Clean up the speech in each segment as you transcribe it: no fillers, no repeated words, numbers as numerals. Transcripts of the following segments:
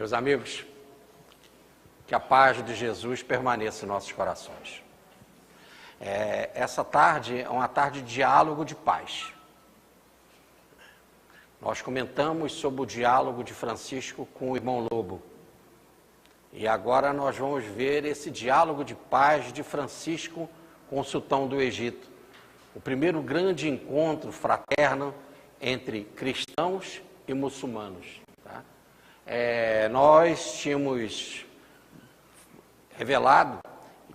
Meus amigos, que a paz de Jesus permaneça em nossos corações. Essa tarde é uma tarde de diálogo de paz. Nós comentamos sobre o diálogo de Francisco com o irmão Lobo. E agora nós vamos ver esse diálogo de paz de Francisco com o sultão do Egito. O primeiro grande encontro fraterno entre cristãos e muçulmanos. Tá? Nós tínhamos revelado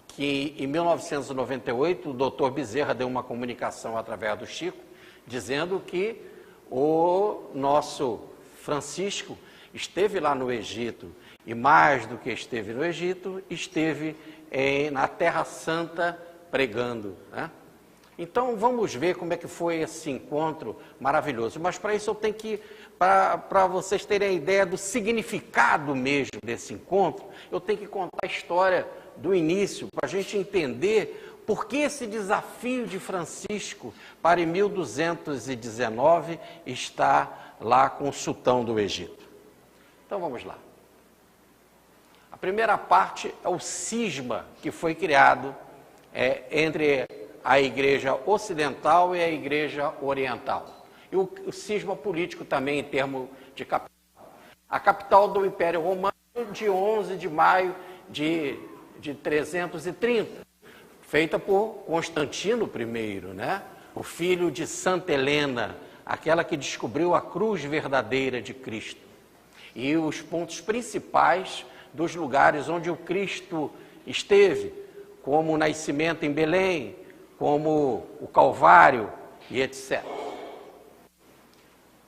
que em 1998 o doutor Bezerra deu uma comunicação através do Chico, dizendo que o nosso Francisco esteve lá no Egito, e mais do que esteve no Egito, esteve na Terra Santa pregando, né? Então vamos ver como é que foi esse encontro maravilhoso, mas para isso eu tenho que, para vocês terem a ideia do significado mesmo desse encontro, eu tenho que contar a história do início, para a gente entender por que esse desafio de Francisco para em 1219 estar lá com o sultão do Egito. Então vamos lá. A primeira parte é o cisma que foi criado entre a igreja ocidental e a igreja oriental. E o cisma político também em termos de capital. A capital do Império Romano de 11 de maio de 330, feita por Constantino I, né? O filho de Santa Helena, aquela que descobriu a cruz verdadeira de Cristo. E os pontos principais dos lugares onde o Cristo esteve, como o nascimento em Belém, como o Calvário e etc.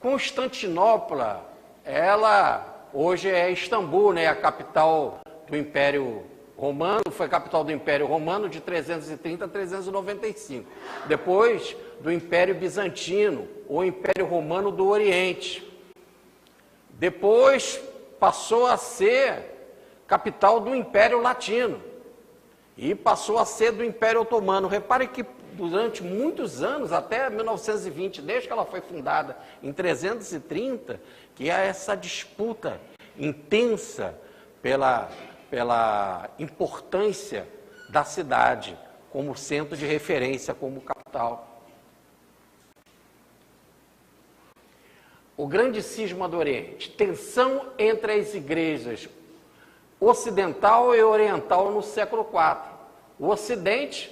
Constantinopla, ela hoje é Istambul, né? A capital do Império Romano, foi capital do Império Romano de 330 a 395. Depois do Império Bizantino, o Império Romano do Oriente. Depois passou a ser capital do Império Latino. E passou a ser do Império Otomano. Repare que durante muitos anos, até 1920, desde que ela foi fundada em 330, que há essa disputa intensa pela importância da cidade como centro de referência, como capital. O grande cisma do Oriente, tensão entre as igrejas ocidental e oriental no século IV. O Ocidente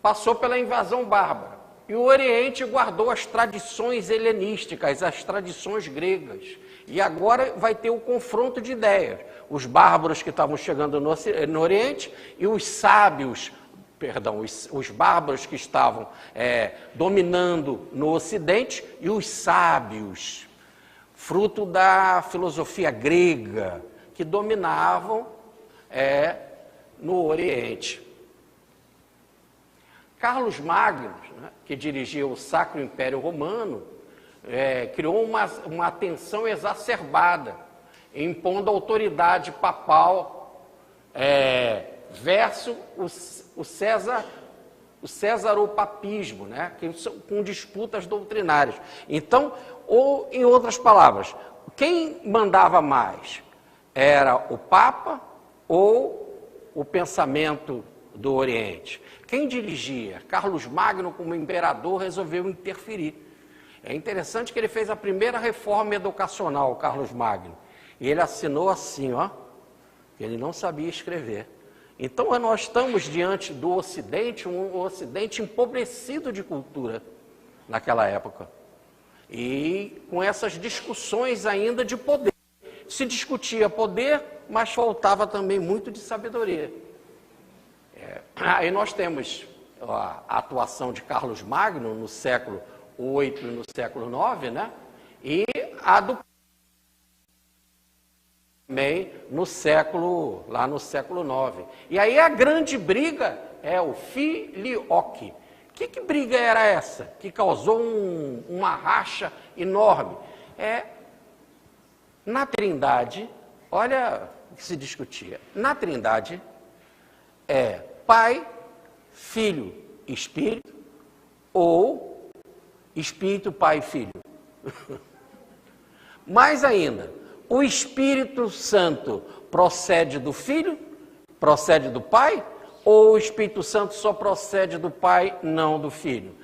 passou pela invasão bárbara e o Oriente guardou as tradições helenísticas, as tradições gregas. E agora vai ter o confronto de ideias. Os bárbaros que estavam chegando no Oriente e os sábios, os bárbaros que estavam dominando no Ocidente e os sábios, fruto da filosofia grega, que dominavam no Oriente. Carlos Magno, né, que dirigia o Sacro Império Romano, criou uma tensão exacerbada, impondo a autoridade papal versus o Césaropapismo, né, com disputas doutrinárias. Então, ou em outras palavras, quem mandava mais? Era o Papa ou o pensamento do Oriente? Quem dirigia? Carlos Magno, como imperador, resolveu interferir. É interessante que ele fez a primeira reforma educacional, Carlos Magno. E ele assinou assim, ó, que ele não sabia escrever. Então, nós estamos diante do Ocidente, um Ocidente empobrecido de cultura naquela época. E com essas discussões ainda de poder. Se discutia poder, mas faltava também muito de sabedoria. Aí nós temos a atuação de Carlos Magno no século VIII e no século IX, né? E a do também no século IX. E aí a grande briga é o filioque. Que briga era essa? Que causou uma racha enorme. Na Trindade, olha o que se discutia. Na Trindade Pai, Filho, Espírito, ou Espírito, Pai e Filho. Mais ainda, o Espírito Santo procede do Filho? Procede do Pai? Ou o Espírito Santo só procede do Pai, não do Filho?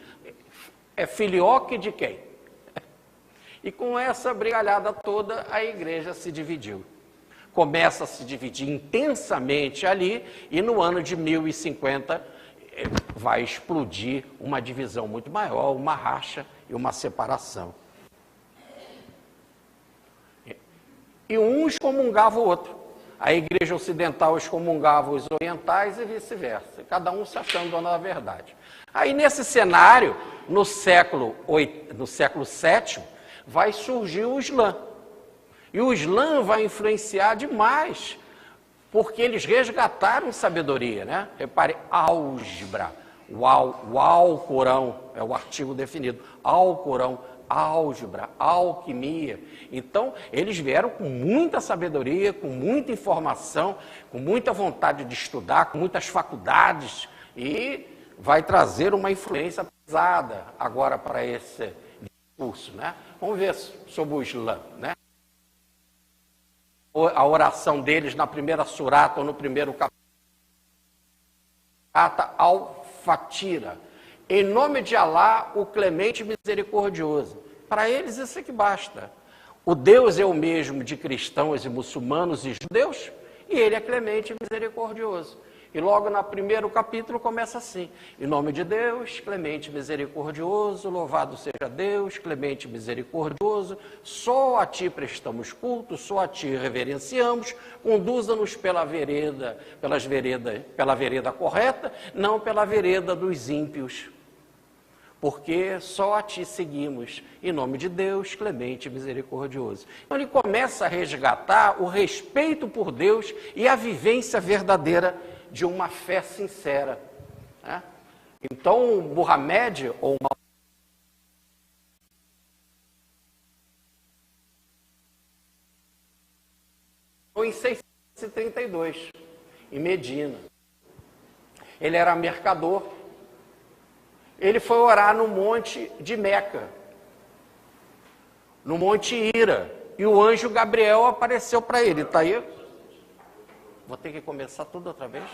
É filioque de quem? E com essa brigalhada toda, a igreja se dividiu. Começa a se dividir intensamente ali, e no ano de 1050 vai explodir uma divisão muito maior, uma racha e uma separação. E um excomungava o outro. A igreja ocidental excomungava os orientais e vice-versa, cada um se achando dono da verdade. Aí nesse cenário, no século VII, vai surgir o Islã. E o Islã vai influenciar demais, porque eles resgataram sabedoria, né? Repare, álgebra, o Alcorão, é o artigo definido, Alcorão, álgebra, alquimia. Então, eles vieram com muita sabedoria, com muita informação, com muita vontade de estudar, com muitas faculdades, e vai trazer uma influência pesada agora para esse discurso, né? Vamos ver sobre o Islã, né? A oração deles na primeira surata ou no primeiro capítulo, al-Fatira. Em nome de Alá, o clemente e misericordioso. Para eles isso é que basta. O Deus é o mesmo de cristãos e muçulmanos e judeus, e ele é clemente e misericordioso. E logo no primeiro capítulo começa assim: em nome de Deus, clemente e misericordioso, louvado seja Deus, clemente e misericordioso, só a ti prestamos culto, só a ti reverenciamos, conduza-nos pela vereda correta, não pela vereda dos ímpios. Porque só a ti seguimos, em nome de Deus, clemente e misericordioso. Então ele começa a resgatar o respeito por Deus e a vivência verdadeira de uma fé sincera, né? Então, Muhammad, ou em 632, em Medina. Ele era mercador. Ele foi orar no monte de Meca, no monte Hira, e o anjo Gabriel apareceu para ele. Está aí? Vou ter que começar tudo outra vez?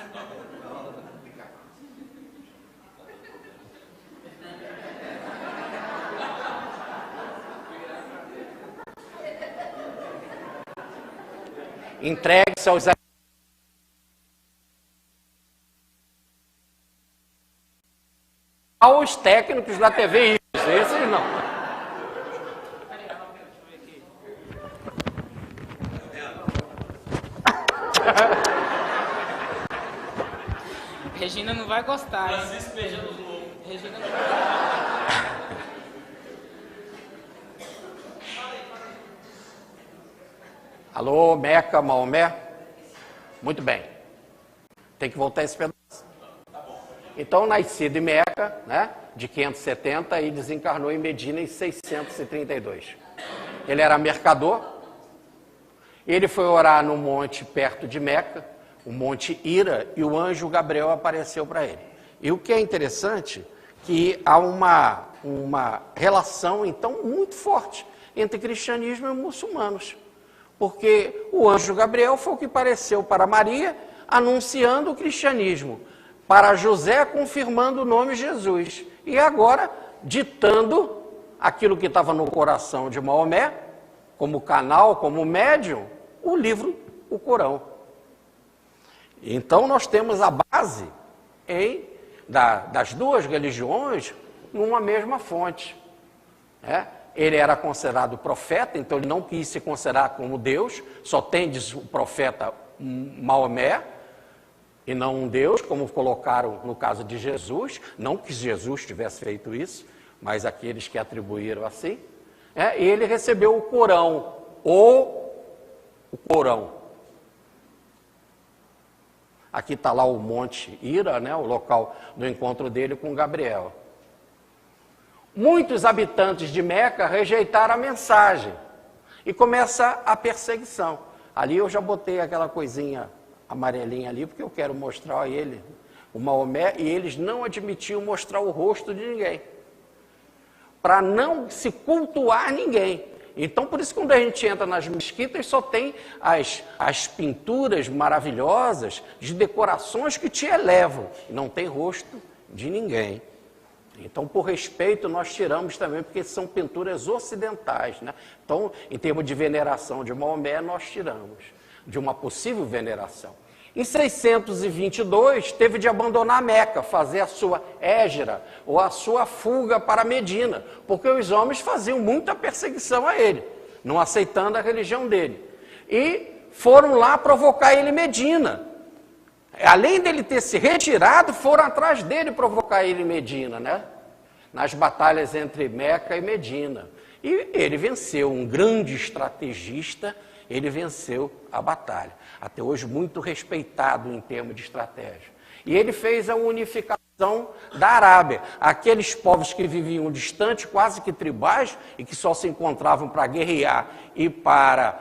Entregue-se aos técnicos da TV, isso, esses não. Regina não vai gostar. Regina não vai gostar. Alô, Meca, Maomé? Muito bem. Tem que voltar esse pedaço. Então, nascido em Meca, né, de 570, e desencarnou em Medina em 632. Ele era mercador. Ele foi orar no monte perto de Meca, o monte Hira, e o anjo Gabriel apareceu para ele. E o que é interessante, que há uma relação, então, muito forte entre cristianismo e muçulmanos. Porque o anjo Gabriel foi o que apareceu para Maria, anunciando o cristianismo, para José, confirmando o nome Jesus, e agora ditando aquilo que estava no coração de Maomé, como canal, como médium, o livro, o Corão. Então nós temos a base das duas religiões numa mesma fonte, né? Ele era considerado profeta, então ele não quis se considerar como Deus, só tem, diz o profeta, Maomé, e não um Deus, como colocaram no caso de Jesus, não que Jesus tivesse feito isso, mas aqueles que atribuíram assim. E ele recebeu o Corão, ou o Corão. Aqui está lá o Monte Hira, né, o local do encontro dele com Gabriel. Muitos habitantes de Meca rejeitaram a mensagem e começa a perseguição. Ali eu já botei aquela coisinha amarelinha ali, porque eu quero mostrar a ele, o Maomé, e eles não admitiam mostrar o rosto de ninguém, para não se cultuar ninguém. Então, por isso, quando a gente entra nas mesquitas, só tem as pinturas maravilhosas de decorações que te elevam. Não tem rosto de ninguém. Então, por respeito, nós tiramos também, porque são pinturas ocidentais, né? Então, em termos de veneração de Maomé, nós tiramos de uma possível veneração. Em 622, teve de abandonar Meca, fazer a sua hégira, ou a sua fuga para Medina, porque os homens faziam muita perseguição a ele, não aceitando a religião dele. E foram lá provocar ele em Medina. Além dele ter se retirado, foram atrás dele provocar ele em Medina, né? Nas batalhas entre Meca e Medina. E ele venceu, um grande estrategista, ele venceu a batalha. Até hoje muito respeitado em termos de estratégia. E ele fez a unificação da Arábia. Aqueles povos que viviam distante, quase que tribais, e que só se encontravam para guerrear e para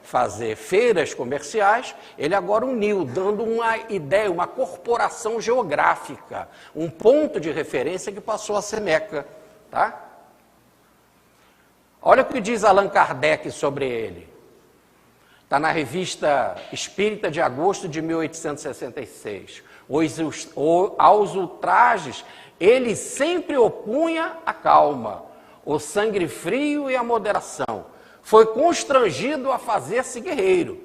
fazer feiras comerciais, ele agora uniu, dando uma ideia, uma corporação geográfica, um ponto de referência que passou a ser Meca. Tá? Olha o que diz Allan Kardec sobre ele. Está na Revista Espírita de agosto de 1866. Aos ultrajes, ele sempre opunha a calma, o sangue frio e a moderação. Foi constrangido a fazer-se guerreiro,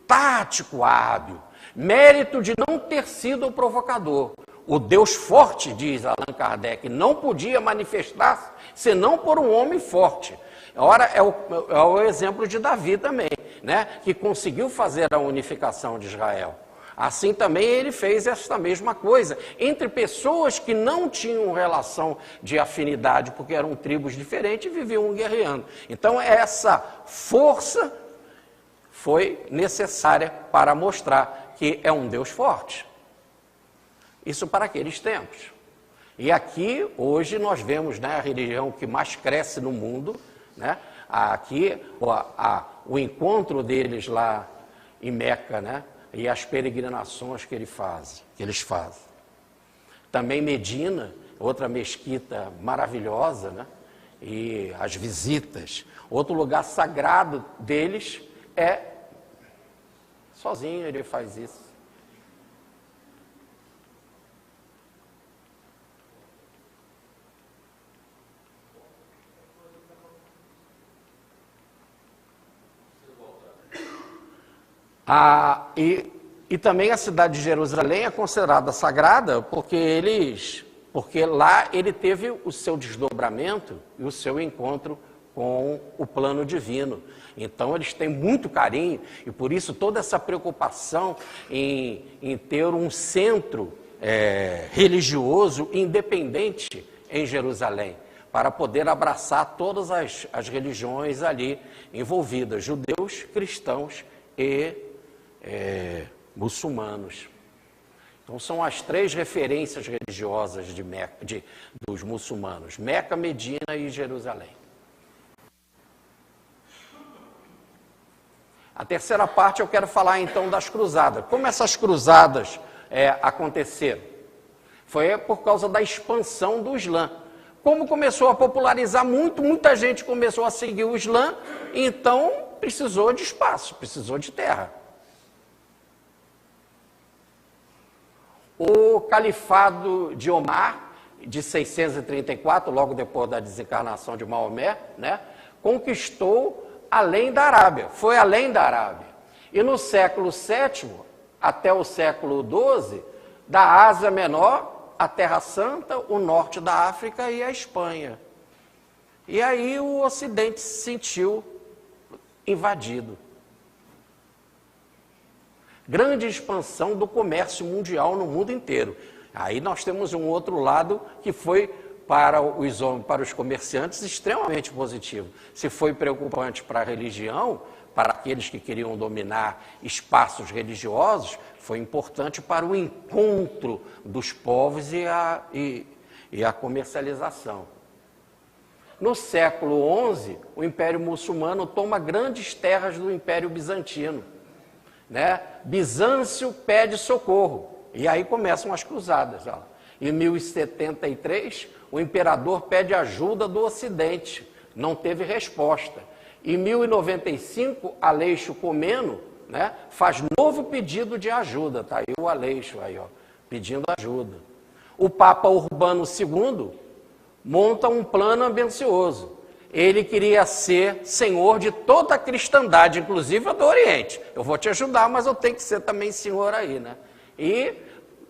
tático hábil, mérito de não ter sido o provocador. O Deus forte, diz Allan Kardec, não podia manifestar-se senão por um homem forte. Ora, é o exemplo de Davi também, né? Que conseguiu fazer a unificação de Israel. Assim também ele fez esta mesma coisa, entre pessoas que não tinham relação de afinidade, porque eram tribos diferentes e viviam guerreando. Então essa força foi necessária para mostrar que é um Deus forte. Isso para aqueles tempos. E aqui, hoje, nós vemos, né, a religião que mais cresce no mundo, né? Aqui, o encontro deles lá em Meca, né? E as peregrinações que eles fazem. Também Medina, outra mesquita maravilhosa, né? E as visitas. Outro lugar sagrado deles é... Sozinho ele faz isso. E também a cidade de Jerusalém é considerada sagrada porque lá ele teve o seu desdobramento e o seu encontro com o plano divino. Então eles têm muito carinho e por isso toda essa preocupação em ter um centro religioso independente em Jerusalém, para poder abraçar todas as religiões ali envolvidas, judeus, cristãos e muçulmanos. Então são as três referências religiosas dos muçulmanos: Meca, Medina e Jerusalém. A terceira parte eu quero falar então das cruzadas. Como essas cruzadas aconteceram? Foi por causa da expansão do Islã. Como começou a popularizar muita gente começou a seguir o Islã, então precisou de espaço, precisou de terra. O califado de Omar, de 634, logo depois da desencarnação de Maomé, né, conquistou além da Arábia, foi além da Arábia. E no século VII, até o século XII, da Ásia Menor, a Terra Santa, o norte da África e a Espanha. E aí o Ocidente se sentiu invadido. Grande expansão do comércio mundial no mundo inteiro. Aí nós temos um outro lado que foi para os comerciantes extremamente positivo. Se foi preocupante para a religião, para aqueles que queriam dominar espaços religiosos, foi importante para o encontro dos povos e a comercialização. No século XI, o Império Muçulmano toma grandes terras do Império Bizantino. Né? Bizâncio pede socorro, e aí começam as cruzadas. Ó. Em 1073, o imperador pede ajuda do Ocidente, Não teve resposta. Em 1095, Aleixo Comneno, né, faz novo pedido de ajuda. Está aí o Aleixo, aí, ó, pedindo ajuda. O Papa Urbano II monta um plano ambicioso. Ele queria ser senhor de toda a cristandade, inclusive a do Oriente. Eu vou te ajudar, mas eu tenho que ser também senhor aí, né? E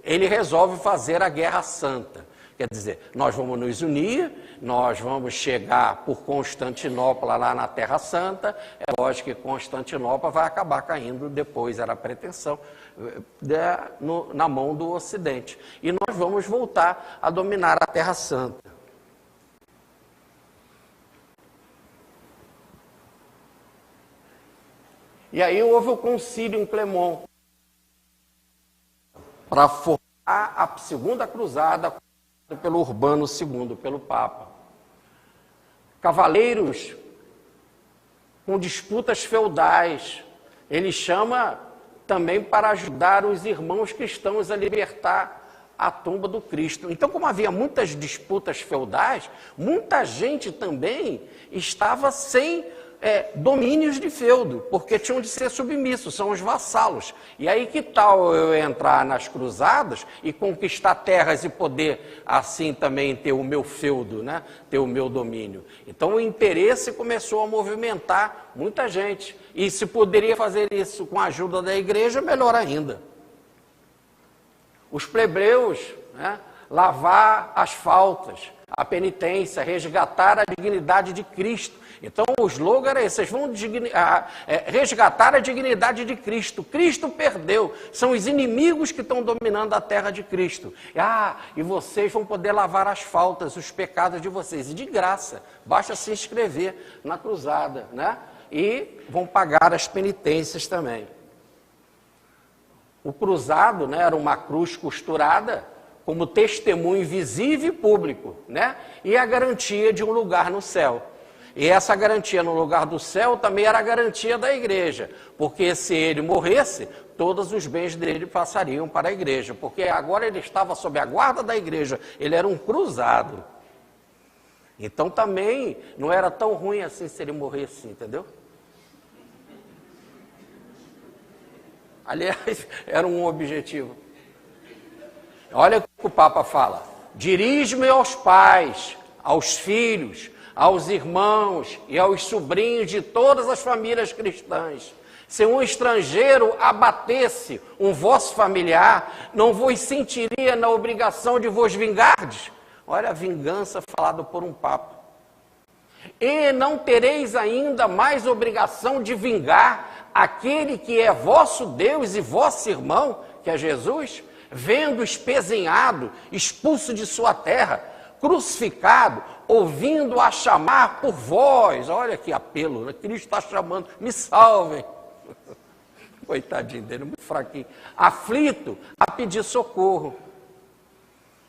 ele resolve fazer a Guerra Santa. Quer dizer, nós vamos nos unir, nós vamos chegar por Constantinopla lá na Terra Santa. É lógico que Constantinopla vai acabar caindo depois, era a pretensão, na mão do Ocidente. E nós vamos voltar a dominar a Terra Santa. E aí houve o concílio em Clermont para formar a segunda cruzada pelo Urbano II, pelo Papa. Cavaleiros com disputas feudais. Ele chama também para ajudar os irmãos cristãos a libertar a tumba do Cristo. Então, como havia muitas disputas feudais, muita gente também estava sem domínios de feudo, porque tinham de ser submissos, são os vassalos. E aí que tal eu entrar nas cruzadas e conquistar terras e poder assim também ter o meu feudo, né? Ter o meu domínio. Então o interesse começou a movimentar muita gente. E se poderia fazer isso com a ajuda da igreja, melhor ainda. Os plebeus, né? Lavar as faltas, a penitência, resgatar a dignidade de Cristo. Então o slogan era esse: vocês vão resgatar a dignidade de Cristo. Cristo perdeu, são os inimigos que estão dominando a terra de Cristo. E vocês vão poder lavar as faltas, os pecados de vocês, e de graça, basta se inscrever na cruzada, né? E vão pagar as penitências também. O cruzado, né, era uma cruz costurada como testemunho visível e público, né? E a garantia de um lugar no céu. E essa garantia no lugar do céu também era a garantia da igreja, porque se ele morresse, todos os bens dele passariam para a igreja, porque agora ele estava sob a guarda da igreja, ele era um cruzado. Então também não era tão ruim assim se ele morresse, entendeu? Aliás, era um objetivo. Olha o que o Papa fala: dirige-me aos pais, aos filhos, aos irmãos e aos sobrinhos de todas as famílias cristãs. Se um estrangeiro abatesse um vosso familiar, não vos sentiria na obrigação de vos vingardes? Olha a vingança falada por um papa. E não tereis ainda mais obrigação de vingar aquele que é vosso Deus e vosso irmão, que é Jesus, vendo espezinhado, expulso de sua terra, crucificado, ouvindo a chamar por vós. Olha que apelo, né? Cristo está chamando: me salvem. Coitadinho dele, muito fraquinho. Aflito a pedir socorro.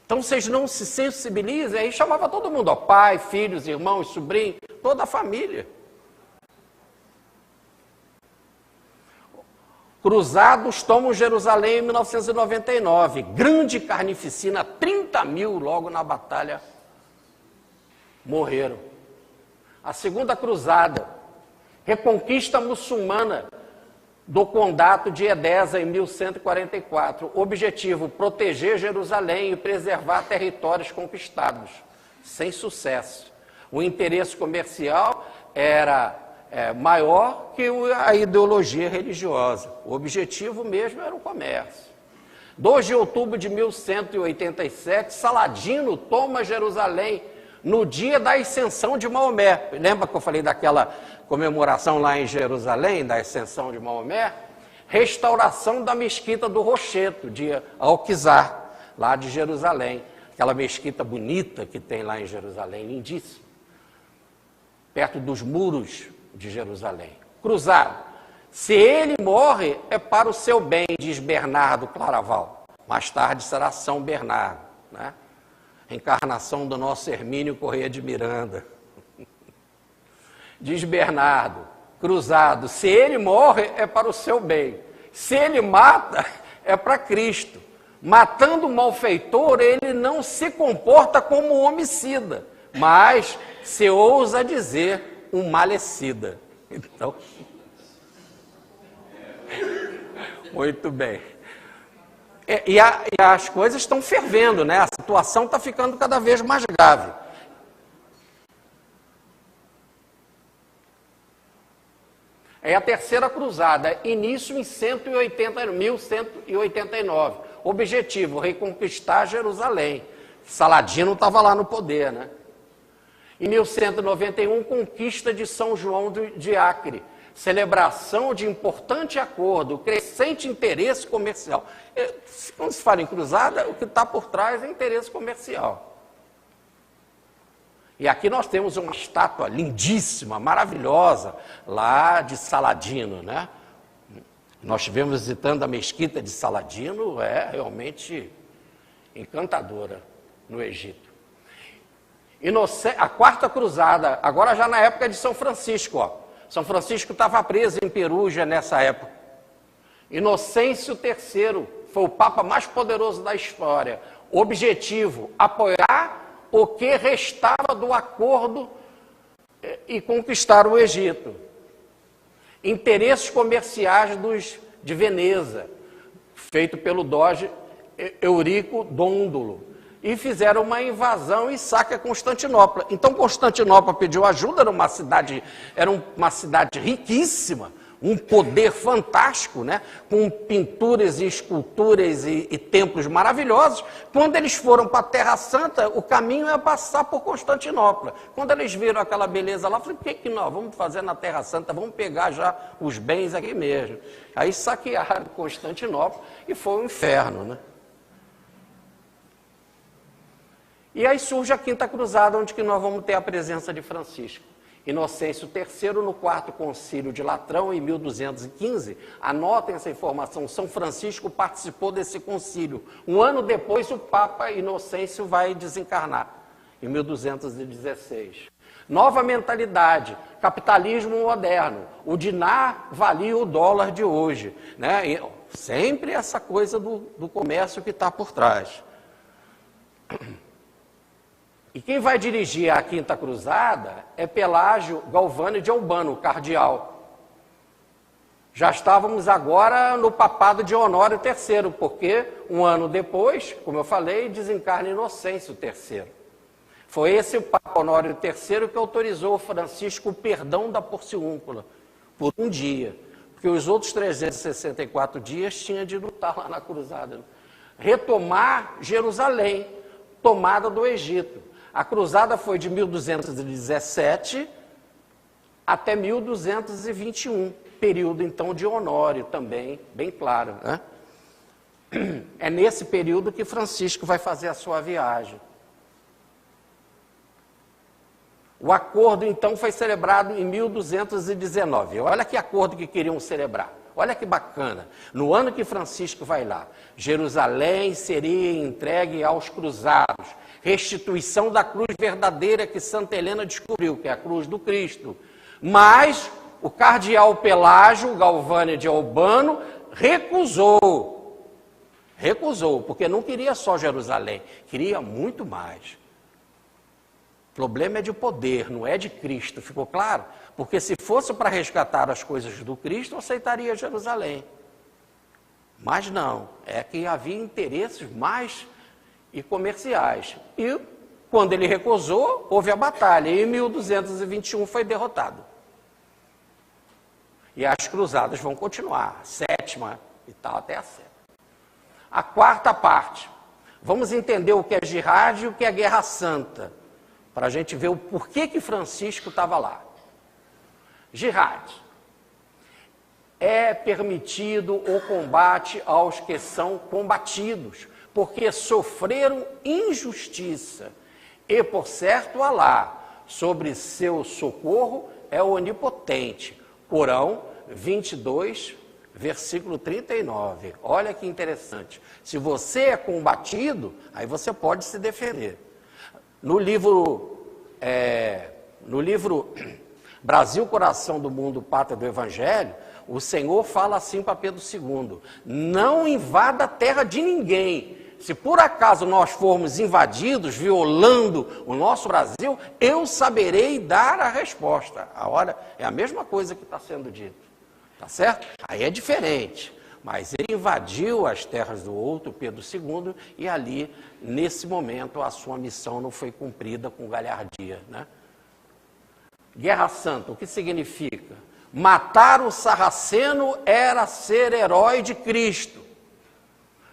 Então vocês não se sensibilizem. Aí chamava todo mundo, ó, pai, filhos, irmãos, sobrinhos, toda a família. Cruzados tomam Jerusalém em 1999. Grande carnificina, 30 mil logo na batalha morreram. A segunda cruzada, reconquista muçulmana do Condado de Edessa em 1144. Objetivo: proteger Jerusalém e preservar territórios conquistados. Sem sucesso. O interesse comercial era maior que a ideologia religiosa. O objetivo mesmo era o comércio. 2 de outubro de 1187, Saladino toma Jerusalém no dia da ascensão de Maomé. Lembra que eu falei daquela comemoração lá em Jerusalém, da ascensão de Maomé? Restauração da mesquita do Rocheto, de Alquizar, lá de Jerusalém. Aquela mesquita bonita que tem lá em Jerusalém, lindíssima. Perto dos muros de Jerusalém. Cruzado: se ele morre, é para o seu bem, diz Bernardo Claraval. Mais tarde será São Bernardo, né? Encarnação do nosso Hermínio Corrêa de Miranda. Diz Bernardo: cruzado, se ele morre, é para o seu bem. Se ele mata, é para Cristo. Matando o malfeitor, ele não se comporta como homicida, mas se ousa dizer umalecida. Então, muito bem. E as coisas estão fervendo, né? A situação está ficando cada vez mais grave. É a terceira cruzada, início em 1189. Objetivo, reconquistar Jerusalém. Saladino estava lá no poder, né? Em 1191, conquista de São João de Acre. Celebração de importante acordo, crescente interesse comercial. Quando se fala em cruzada, o que está por trás é interesse comercial. E aqui nós temos uma estátua lindíssima, maravilhosa, lá de Saladino, né? Nós estivemos visitando a mesquita de Saladino, é realmente encantadora no Egito. A quarta cruzada, agora já na época de São Francisco, ó. São Francisco estava preso em Perugia nessa época. Inocêncio III foi o papa mais poderoso da história. Objetivo, apoiar o que restava do acordo e conquistar o Egito. Interesses comerciais de Veneza, feito pelo doge Eurico Dôndolo. E fizeram uma invasão e saque a Constantinopla. Então Constantinopla pediu ajuda, era uma cidade riquíssima, um poder fantástico, né? Com pinturas e esculturas e templos maravilhosos. Quando eles foram para a Terra Santa, o caminho ia passar por Constantinopla. Quando eles viram aquela beleza lá, falaram, o que nós vamos fazer na Terra Santa? Vamos pegar já os bens aqui mesmo. Aí saquearam Constantinopla e foi um inferno, né? E aí surge a Quinta Cruzada, onde que nós vamos ter a presença de Francisco. Inocêncio III, no quarto concílio de Latrão, em 1215, anotem essa informação, São Francisco participou desse concílio. Um ano depois, o Papa Inocêncio vai desencarnar, em 1216. Nova mentalidade, capitalismo moderno, o dinar valia o dólar de hoje, né? E sempre essa coisa do comércio que está por trás. E quem vai dirigir a Quinta Cruzada é Pelágio Galvani de Albano, o cardeal. Já estávamos agora no papado de Honório III, porque um ano depois, como eu falei, desencarna Inocêncio III. Foi esse o Papa Honório III que autorizou Francisco o perdão da porciúncula, por um dia, porque os outros 364 dias tinha de lutar lá na cruzada. Retomar Jerusalém, tomada do Egito. A cruzada foi de 1217 até 1221, período então de Honório também, bem claro, né? É nesse período que Francisco vai fazer a sua viagem. O acordo então foi celebrado em 1219. Olha que acordo que queriam celebrar. Olha que bacana. No ano que Francisco vai lá, Jerusalém seria entregue aos cruzados. Restituição da cruz verdadeira que Santa Helena descobriu, que é a cruz do Cristo. Mas o cardeal Pelágio Galvani de Albano recusou, porque não queria só Jerusalém, queria muito mais. O problema é de poder, não é de Cristo, ficou claro? Porque se fosse para resgatar as coisas do Cristo, aceitaria Jerusalém. Mas não, é que havia interesses mais e comerciais. E quando ele recusou, houve a batalha. E em 1221 foi derrotado. E as cruzadas vão continuar, a sétima e tal, até a sétima. A quarta parte. Vamos entender o que é jihad e o que é guerra santa, para a gente ver o porquê que Francisco estava lá. Jihad. É permitido o combate aos que são combatidos, porque sofreram injustiça, e por certo Alá, sobre seu socorro é onipotente. Corão 22, versículo 39. Olha que interessante. Se você é combatido, aí você pode se defender. No livro Brasil, Coração do Mundo, Pátria do Evangelho, o Senhor fala assim para Pedro II: não invada a terra de ninguém, se por acaso nós formos invadidos, violando o nosso Brasil, eu saberei dar a resposta. A hora é a mesma coisa que está sendo dito, tá certo? Aí é diferente, mas ele invadiu as terras do outro, Pedro II, e ali, nesse momento, a sua missão não foi cumprida com galhardia, né? Guerra Santa, o que significa? Matar o sarraceno era ser herói de Cristo.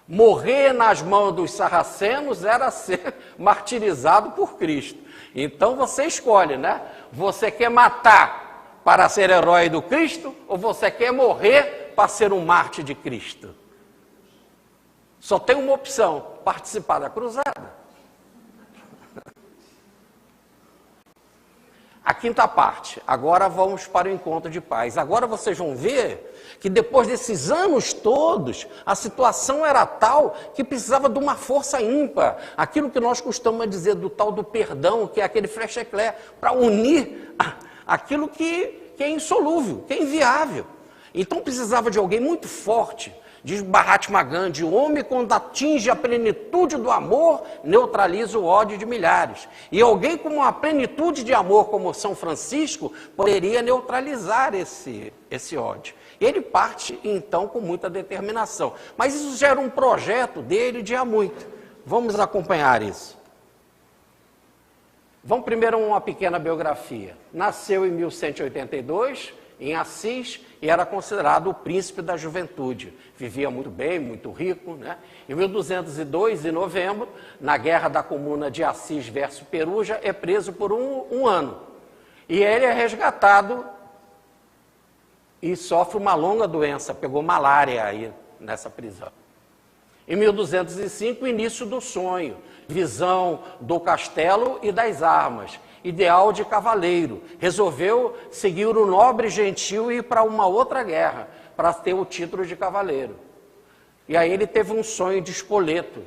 Morrer nas mãos dos sarracenos era ser martirizado por Cristo. Então você escolhe, né? Você quer matar para ser herói do Cristo ou você quer morrer para ser um mártir de Cristo? Só tem uma opção: participar da cruzada. A quinta parte, agora vamos para o encontro de paz. Agora vocês vão ver que depois desses anos todos, a situação era tal que precisava de uma força ímpar. Aquilo que nós costumamos dizer do tal do perdão, que é aquele flecha-eclair, para unir aquilo que é insolúvel, que é inviável. Então precisava de alguém muito forte. Diz Mahatma Gandhi: o homem, quando atinge a plenitude do amor, neutraliza o ódio de milhares. E alguém com uma plenitude de amor como São Francisco poderia neutralizar esse ódio. Ele parte, então, com muita determinação. Mas isso já era um projeto dele de há muito. Vamos acompanhar isso. Vamos primeiro a uma pequena biografia. Nasceu em 1182, em Assis, e era considerado o príncipe da juventude. Vivia muito bem, muito rico, né? Em 1202, em novembro, na guerra da comuna de Assis versus Perugia, é preso por um ano. E ele é resgatado e sofre uma longa doença, pegou malária aí nessa prisão. Em 1205, início do sonho, visão do castelo e das armas. Ideal de cavaleiro, resolveu seguir o nobre gentil e ir para uma outra guerra, para ter o título de cavaleiro. E aí ele teve um sonho de Spoleto.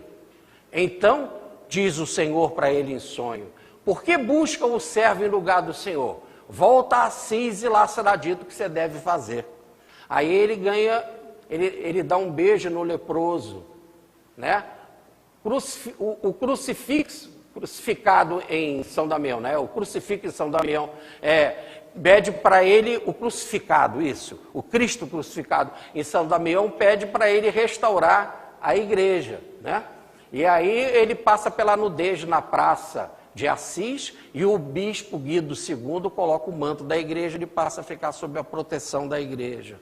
Então, diz o Senhor para ele em sonho: por que busca o servo em lugar do Senhor? Volta a Assis e lá será dito o que você deve fazer. Aí ele ele dá um beijo no leproso, né? O crucificado em São Damião, né? O crucifixo em São Damião pede para ele o crucificado, isso, o Cristo crucificado em São Damião pede para ele restaurar a igreja, né? E aí ele passa pela nudez na praça de Assis e o bispo Guido II coloca o manto da igreja, ele passa a ficar sob a proteção da igreja.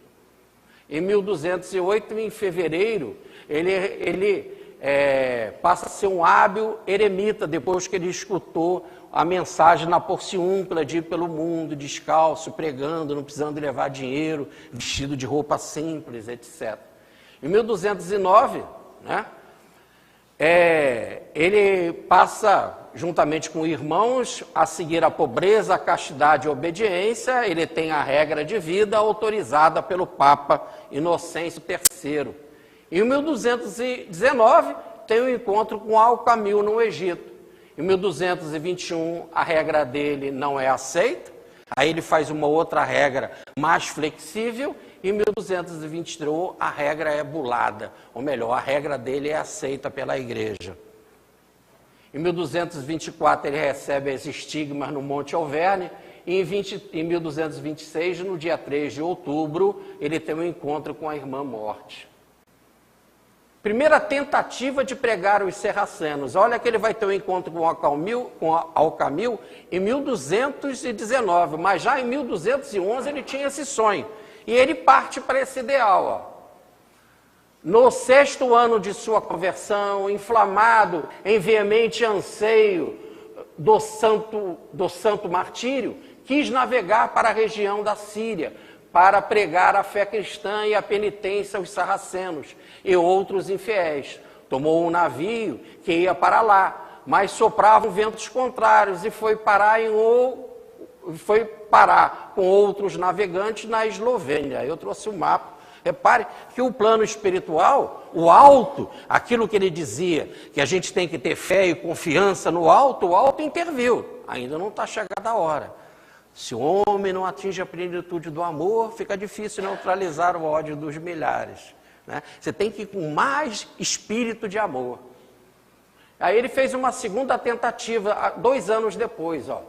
Em 1208, em fevereiro, ele passa a ser um hábil eremita, depois que ele escutou a mensagem na Porciúncula de ir pelo mundo, descalço, pregando, não precisando levar dinheiro, vestido de roupa simples, etc. Em 1209, né, ele passa, juntamente com irmãos, a seguir a pobreza, a castidade e a obediência. Ele tem a regra de vida autorizada pelo Papa Inocêncio III. Em 1219, tem um encontro com Alcamil no Egito. Em 1221, a regra dele não é aceita. Aí ele faz uma outra regra mais flexível. Em 1223, a regra é bulada. Ou melhor, a regra dele é aceita pela igreja. Em 1224, ele recebe as estigmas no Monte Alverne. E em 1226, no dia 3 de outubro, ele tem um encontro com a irmã Morte. Primeira tentativa de pregar os sarracenos. Olha que ele vai ter um encontro com Alcamil em 1219, mas já em 1211 ele tinha esse sonho. E ele parte para esse ideal. No 6º ano de sua conversão, inflamado em veemente anseio do santo martírio, quis navegar para a região da Síria, para pregar a fé cristã e a penitência aos sarracenos e outros infiéis. Tomou um navio que ia para lá, mas sopravam ventos contrários e foi parar com outros navegantes na Eslovênia. Eu trouxe o mapa. Repare que o plano espiritual, o alto, aquilo que ele dizia, que a gente tem que ter fé e confiança no alto, o alto interviu. Ainda não está chegada a hora. Se o homem não atinge a plenitude do amor, fica difícil neutralizar o ódio dos milhares, né? Você tem que ir com mais espírito de amor. Aí ele fez uma segunda tentativa, 2 anos depois, ó.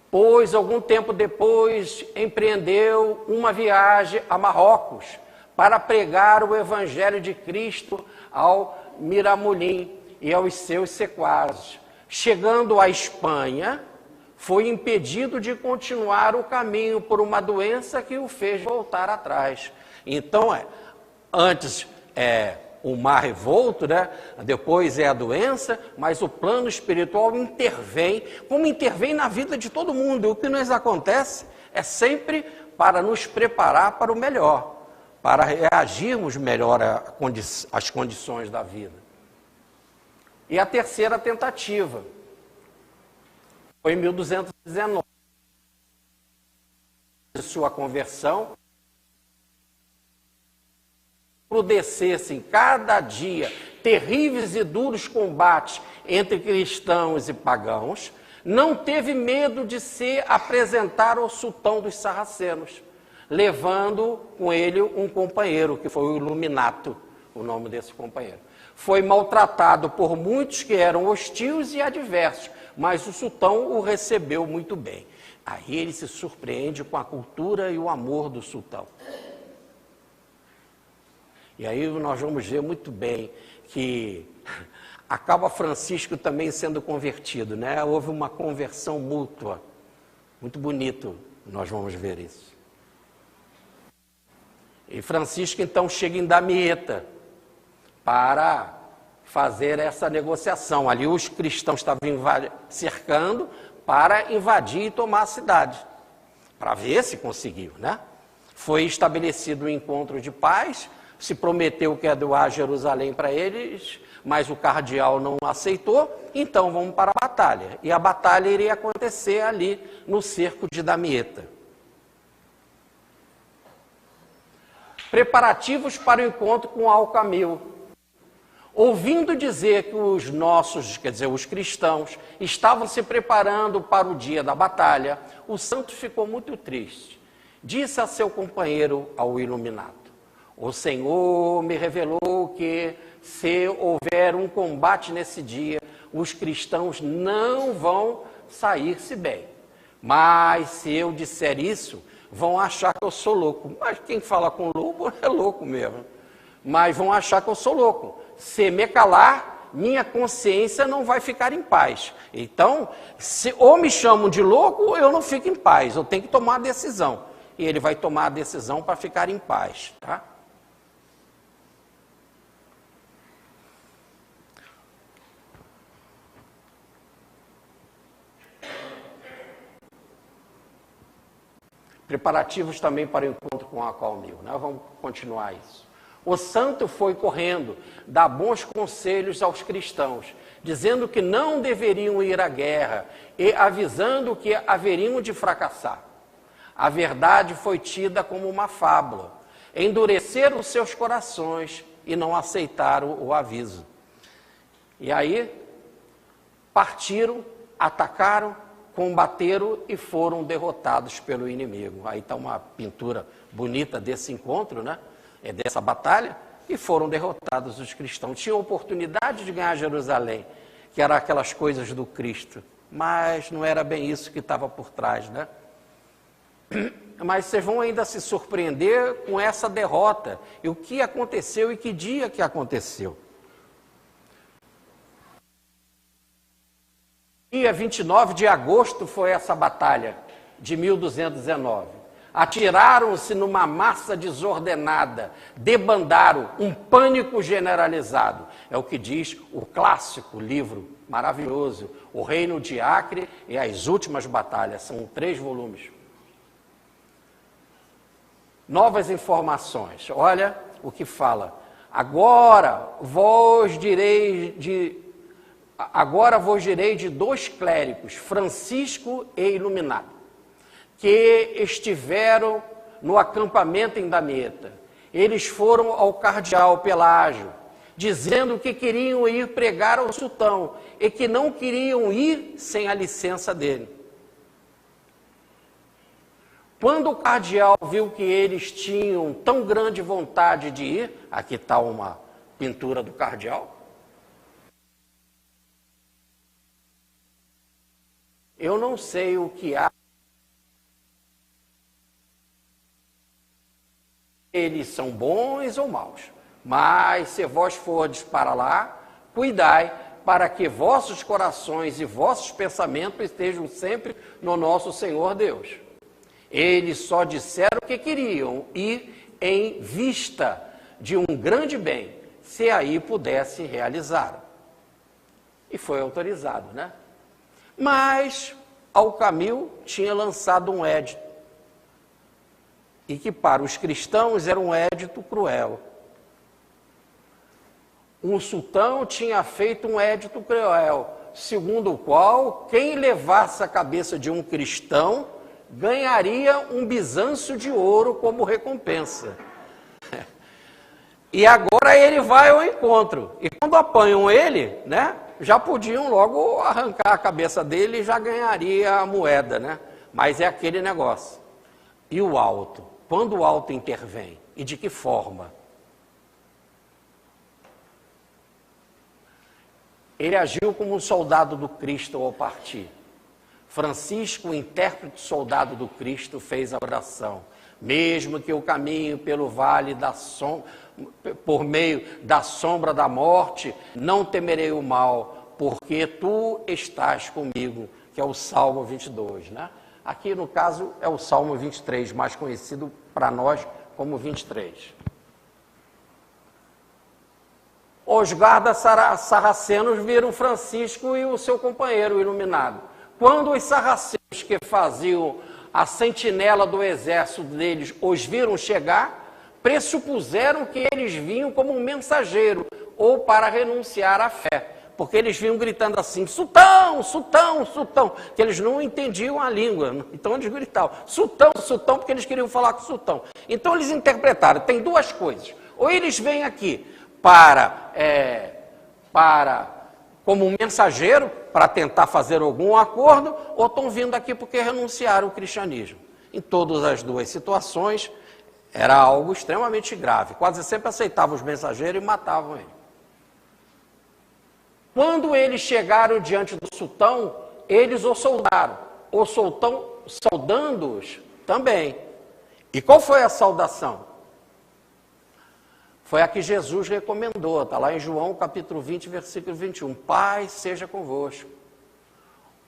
Pois, algum tempo depois, empreendeu uma viagem a Marrocos para pregar o Evangelho de Cristo ao Miramolim e aos seus sequazes. Chegando à Espanha, foi impedido de continuar o caminho por uma doença que o fez voltar atrás. Então, antes o mar revolto, né? Depois é a doença, mas o plano espiritual intervém, como intervém na vida de todo mundo. E o que nos acontece é sempre para nos preparar para o melhor, para reagirmos melhor às condições da vida. E a terceira tentativa foi em 1219, de sua conversão, recrudescessem cada dia terríveis e duros combates entre cristãos e pagãos, não teve medo de se apresentar ao sultão dos sarracenos, levando com ele um companheiro, que foi o Iluminato, o nome desse companheiro. Foi maltratado por muitos que eram hostis e adversos, mas o sultão o recebeu muito bem. Aí ele se surpreende com a cultura e o amor do sultão. E aí nós vamos ver muito bem que acaba Francisco também sendo convertido, né? Houve uma conversão mútua. Muito bonito, nós vamos ver isso. E Francisco então chega em Damieta para fazer essa negociação. Ali os cristãos estavam cercando para invadir e tomar a cidade, para ver se conseguiu, né? Foi estabelecido um encontro de paz, se prometeu que ia doar Jerusalém para eles, mas o cardeal não aceitou, então vamos para a batalha. E a batalha iria acontecer ali no cerco de Damieta. Preparativos para o encontro com Alcamil. Ouvindo dizer que os nossos, quer dizer, os cristãos, estavam se preparando para o dia da batalha, o santo ficou muito triste. Disse a seu companheiro, ao Iluminato: o Senhor me revelou que, se houver um combate nesse dia, os cristãos não vão sair-se bem. Mas se eu disser isso, vão achar que eu sou louco. Mas quem fala com lobo é louco mesmo. Mas vão achar que eu sou louco. Se me calar, minha consciência não vai ficar em paz. Então, ou me chamam de louco, ou eu não fico em paz. Eu tenho que tomar a decisão. E ele vai tomar a decisão para ficar em paz, tá? Preparativos também para o encontro com Alcamil, né? Vamos continuar isso. O santo foi correndo dar bons conselhos aos cristãos, dizendo que não deveriam ir à guerra e avisando que haveriam de fracassar. A verdade foi tida como uma fábula. Endureceram seus corações e não aceitaram o aviso. E aí, partiram, atacaram, combateram e foram derrotados pelo inimigo. Aí está uma pintura bonita desse encontro, né? Dessa batalha, e foram derrotados os cristãos. Tinham oportunidade de ganhar Jerusalém, que eram aquelas coisas do Cristo, mas não era bem isso que estava por trás, né? Mas vocês vão ainda se surpreender com essa derrota, e o que aconteceu e que dia que aconteceu. Dia 29 de agosto foi essa batalha de 1219. Atiraram-se numa massa desordenada, debandaram, um pânico generalizado. É o que diz o clássico livro maravilhoso, O Reino de Acre e as Últimas Batalhas. São 3 volumes. Novas informações. Olha o que fala. Agora vos direi de 2 clérigos, Francisco e Iluminato, que estiveram no acampamento em Damieta. Eles foram ao cardeal Pelágio, dizendo que queriam ir pregar ao sultão e que não queriam ir sem a licença dele. Quando o cardeal viu que eles tinham tão grande vontade de ir, aqui está uma pintura do cardeal, Eu não sei o que há. Eles são bons ou maus, mas se vós fordes para lá, cuidai para que vossos corações e vossos pensamentos estejam sempre no nosso Senhor Deus. Eles só disseram que queriam ir em vista de um grande bem, se aí pudesse realizar. E foi autorizado, né? Mas Alcamil tinha lançado um édito, e que para os cristãos era um édito cruel. Um sultão tinha feito um édito cruel, segundo o qual quem levasse a cabeça de um cristão ganharia um bizanço de ouro como recompensa. E agora ele vai ao encontro. E quando apanham ele, né, já podiam logo arrancar a cabeça dele e já ganharia a moeda, né? Mas é aquele negócio. E o alto? Quando o alto intervém? E de que forma? Ele agiu como um soldado do Cristo ao partir. Francisco, o intérprete soldado do Cristo, fez a oração. Mesmo que eu caminho pelo vale da sombra, por meio da sombra da morte, não temerei o mal, porque tu estás comigo, que é o Salmo 22, né? Aqui, no caso, é o Salmo 23, mais conhecido para nós como 23. Os guardas sarracenos viram Francisco e o seu companheiro iluminado. Quando os sarracenos que faziam a sentinela do exército deles os viram chegar, pressupuseram que eles vinham como um mensageiro ou para renunciar à fé. Porque eles vinham gritando assim, sultão, sultão, sultão, que eles não entendiam a língua, então eles gritavam, sultão, sultão, porque eles queriam falar com o sultão. Então eles interpretaram, tem duas coisas, ou eles vêm aqui como um mensageiro, para tentar fazer algum acordo, ou estão vindo aqui porque renunciaram ao cristianismo. Em todas as duas situações, era algo extremamente grave, quase sempre aceitavam os mensageiros e matavam eles. Quando eles chegaram diante do sultão, eles o soldaram. O sultão, saudando-os também. E qual foi a saudação? Foi a que Jesus recomendou, está lá em João capítulo 20, versículo 21. Paz seja convosco.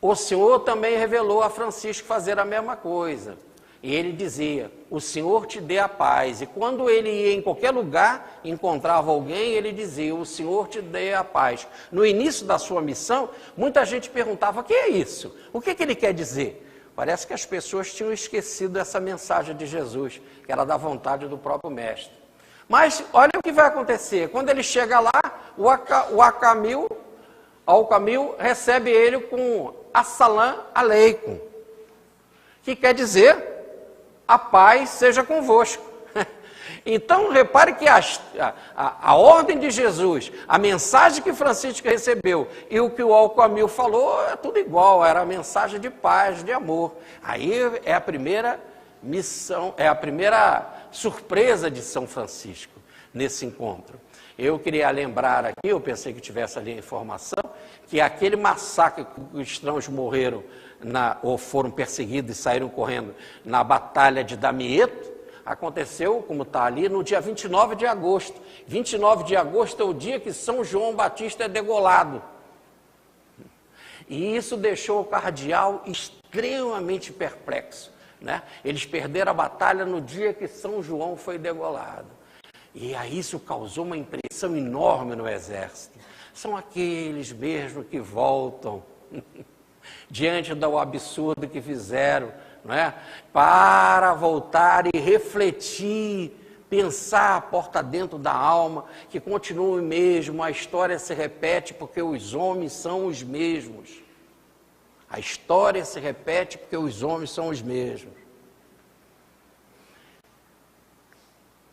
O Senhor também revelou a Francisco fazer a mesma coisa. E ele dizia, o Senhor te dê a paz. E quando ele ia em qualquer lugar, encontrava alguém, ele dizia, o Senhor te dê a paz. No início da sua missão, muita gente perguntava, o que é isso? O que ele quer dizer? Parece que as pessoas tinham esquecido essa mensagem de Jesus, que era da vontade do próprio Mestre. Mas olha o que vai acontecer. Quando ele chega lá, o Alcamil recebe ele com Assalam Aleikum, que quer dizer, a paz seja convosco. Então, repare que a ordem de Jesus, a mensagem que Francisco recebeu e o que o Alcamil falou, é tudo igual, era a mensagem de paz, de amor. Aí é a primeira missão, é a primeira surpresa de São Francisco nesse encontro. Eu queria lembrar aqui, eu pensei que tivesse ali a informação, que aquele massacre que os cristãos morreram, ou foram perseguidos e saíram correndo na Batalha de Damieto, aconteceu, como está ali, no dia 29 de agosto. 29 de agosto é o dia que São João Batista é degolado. E isso deixou o cardeal extremamente perplexo, né? Eles perderam a batalha no dia que São João foi degolado. E aí isso causou uma impressão enorme no exército. São aqueles mesmo que voltam diante do absurdo que fizeram, não é? Para voltar e refletir, pensar a porta dentro da alma, que continue mesmo, a história se repete porque os homens são os mesmos. A história se repete porque os homens são os mesmos.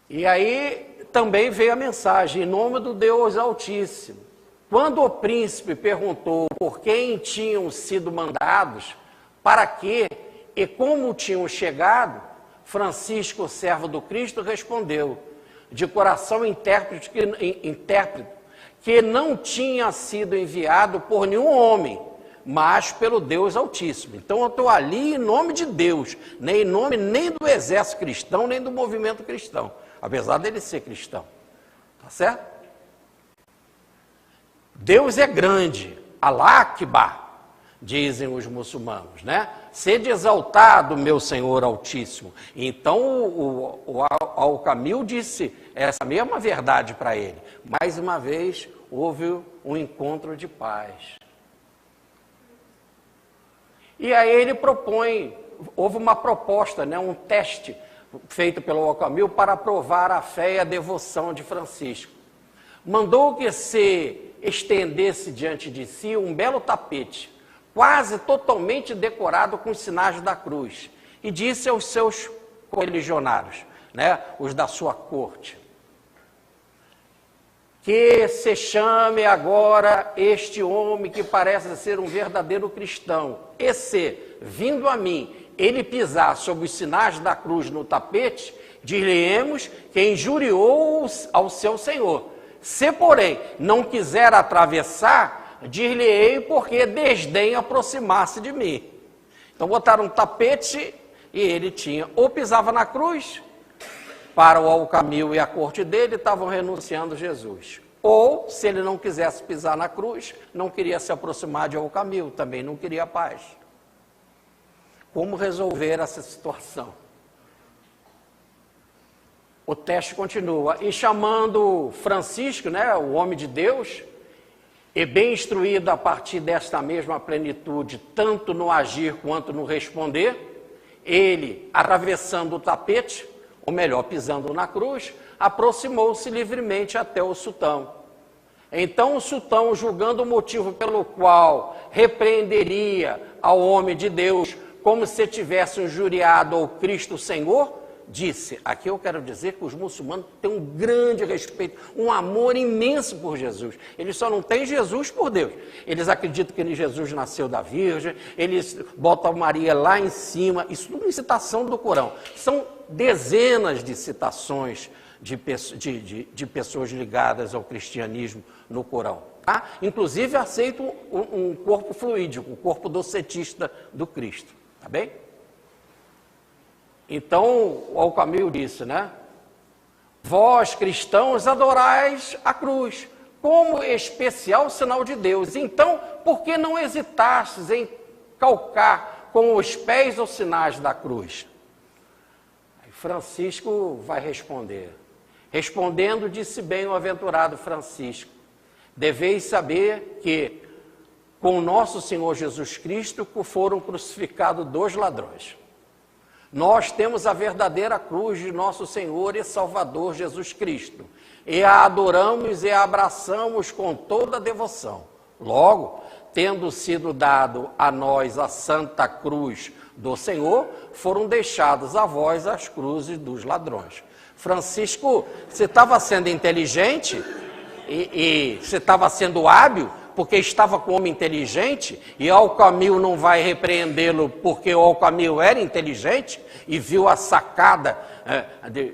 E aí também veio a mensagem, em nome do Deus Altíssimo. Quando o príncipe perguntou por quem tinham sido mandados, para quê e como tinham chegado, Francisco, servo do Cristo, respondeu, de coração intérprete, que não tinha sido enviado por nenhum homem, mas pelo Deus Altíssimo. Então eu estou ali em nome de Deus, nem em nome nem do exército cristão, nem do movimento cristão, apesar dele ser cristão. Tá certo? Deus é grande, Alá Akbar, dizem os muçulmanos, né? Sede exaltado, meu Senhor Altíssimo. Então o Al-Kamil disse essa mesma verdade para ele. Mais uma vez houve um encontro de paz. E aí ele propõe, houve uma proposta, né, um teste feito pelo Al-Kamil para provar a fé e a devoção de Francisco. Mandou que se estendesse diante de si um belo tapete, quase totalmente decorado com os sinais da cruz, e disse aos seus correligionários, né, os da sua corte, que se chame agora este homem que parece ser um verdadeiro cristão, e se, vindo a mim, ele pisar sobre os sinais da cruz no tapete, dir-lhe-emos que injuriou ao seu Senhor. Se, porém, não quiser atravessar, dir-lhe-ei porque desdém aproximar-se de mim. Então botaram um tapete e ele tinha, ou pisava na cruz, para o Al-Kamil e a corte dele estavam renunciando a Jesus. Ou, se ele não quisesse pisar na cruz, não queria se aproximar de Al-Kamil, também não queria paz. Como resolver essa situação? O teste continua. E chamando Francisco, né, o homem de Deus, e bem instruído a partir desta mesma plenitude, tanto no agir quanto no responder, ele, atravessando o tapete, ou melhor, pisando na cruz, aproximou-se livremente até o sultão. Então o sultão, julgando o motivo pelo qual repreenderia ao homem de Deus, como se tivesse injuriado ao Cristo Senhor, disse, aqui eu quero dizer que os muçulmanos têm um grande respeito, um amor imenso por Jesus. Eles só não têm Jesus por Deus. Eles acreditam que Jesus nasceu da Virgem, eles botam Maria lá em cima, isso tudo em citação do Corão. São dezenas de citações de pessoas ligadas ao cristianismo no Corão. Tá? Inclusive aceitam um corpo fluídico, o corpo docetista do Cristo. Tá bem? Então, o Al-Kamil disse, né? Vós, cristãos, adorais a cruz como especial sinal de Deus. Então, por que não hesitastes em calcar com os pés os sinais da cruz? Aí Francisco vai responder. Respondendo, disse bem o aventurado Francisco, deveis saber que com nosso Senhor Jesus Cristo foram crucificados 2 ladrões. Nós temos a verdadeira cruz de nosso Senhor e Salvador Jesus Cristo, e a adoramos e a abraçamos com toda a devoção. Logo, tendo sido dado a nós a Santa Cruz do Senhor, foram deixados a vós as cruzes dos ladrões. Francisco, você estava sendo inteligente e você estava sendo hábil, porque estava com um homem inteligente, e Al-Kamil não vai repreendê-lo porque o Al-Kamil era inteligente e viu a sacada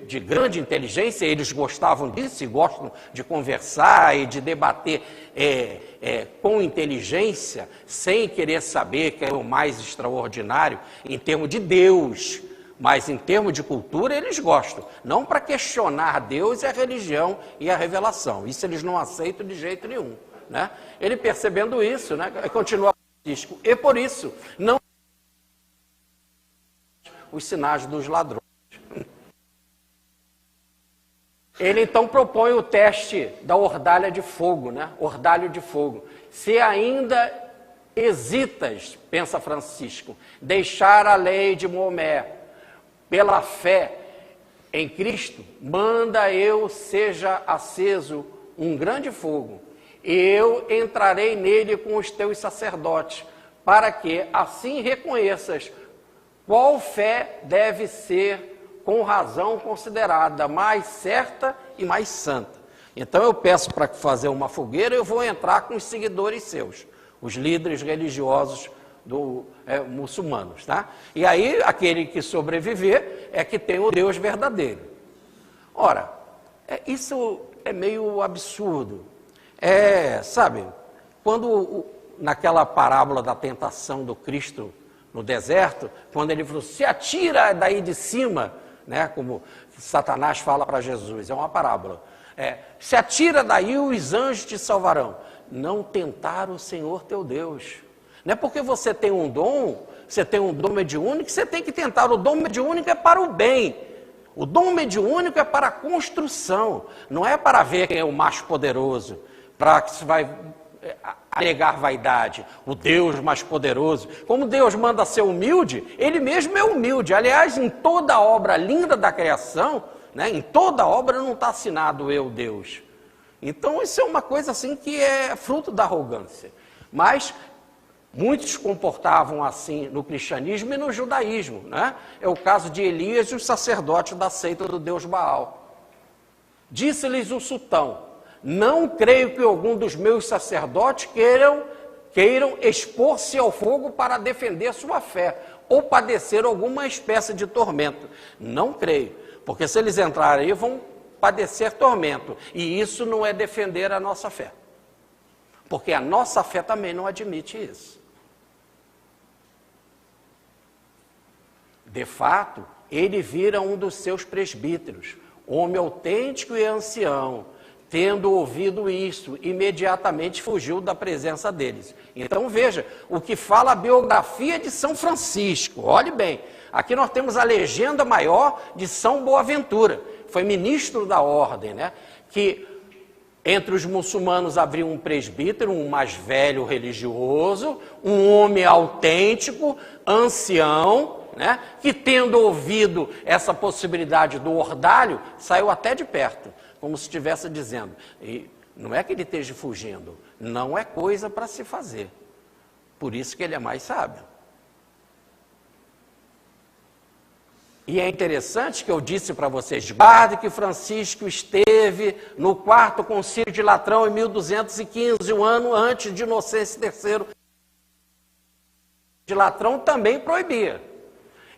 de grande inteligência. Eles gostavam disso e gostam de conversar e de debater com inteligência, sem querer saber que é o mais extraordinário em termos de Deus, mas em termos de cultura eles gostam, não para questionar Deus e a religião e a revelação, isso eles não aceitam de jeito nenhum. Né? Ele percebendo isso, né, continua Francisco, e por isso não os sinais dos ladrões. Ele então propõe o teste da ordalha de fogo, né? Ordalho de fogo. Se ainda hesitas, pensa Francisco, deixar a lei de Maomé pela fé em Cristo, manda eu seja aceso um grande fogo, e eu entrarei nele com os teus sacerdotes, para que assim reconheças qual fé deve ser com razão considerada mais certa e mais santa. Então eu peço para fazer uma fogueira, eu vou entrar com os seguidores seus, os líderes religiosos muçulmanos, tá? E aí aquele que sobreviver é que tem o Deus verdadeiro. Ora, isso é meio absurdo. Sabe, quando naquela parábola da tentação do Cristo no deserto, quando ele falou, se atira daí de cima, né, como Satanás fala para Jesus, é uma parábola. Se atira daí, os anjos te salvarão. Não tentar o Senhor teu Deus. Não é porque você tem um dom mediúnico, que você tem que tentar. O dom mediúnico é para o bem. O dom mediúnico é para a construção. Não é para ver quem é o mais poderoso, para que se vai alegar vaidade. O Deus mais poderoso. Como Deus manda ser humilde, Ele mesmo é humilde. Aliás, em toda a obra linda da criação, né, em toda a obra não está assinado eu, Deus. Então isso é uma coisa assim que é fruto da arrogância. Mas muitos se comportavam assim no cristianismo e no judaísmo, né? É o caso de Elias e os sacerdotes da seita do deus Baal. Disse-lhes o sultão, não creio que algum dos meus sacerdotes queiram expor-se ao fogo para defender sua fé, ou padecer alguma espécie de tormento. Não creio, porque se eles entrarem aí, vão padecer tormento, e isso não é defender a nossa fé, porque a nossa fé também não admite isso. De fato, ele vira um dos seus presbíteros, homem autêntico e ancião. Tendo ouvido isso, imediatamente fugiu da presença deles. Então veja, o que fala a biografia de São Francisco. Olhe bem, aqui nós temos a legenda maior de São Boaventura. Foi ministro da ordem, né? Que entre os muçulmanos havia um presbítero, um mais velho religioso, um homem autêntico, ancião, né, que tendo ouvido essa possibilidade do ordalho, saiu até de perto, como se estivesse dizendo, e não é que ele esteja fugindo, não é coisa para se fazer, por isso que ele é mais sábio. E é interessante que eu disse para vocês, guarde que Francisco esteve no 4º concílio de Latrão em 1215, um ano antes de Inocêncio III. De Latrão também proibia.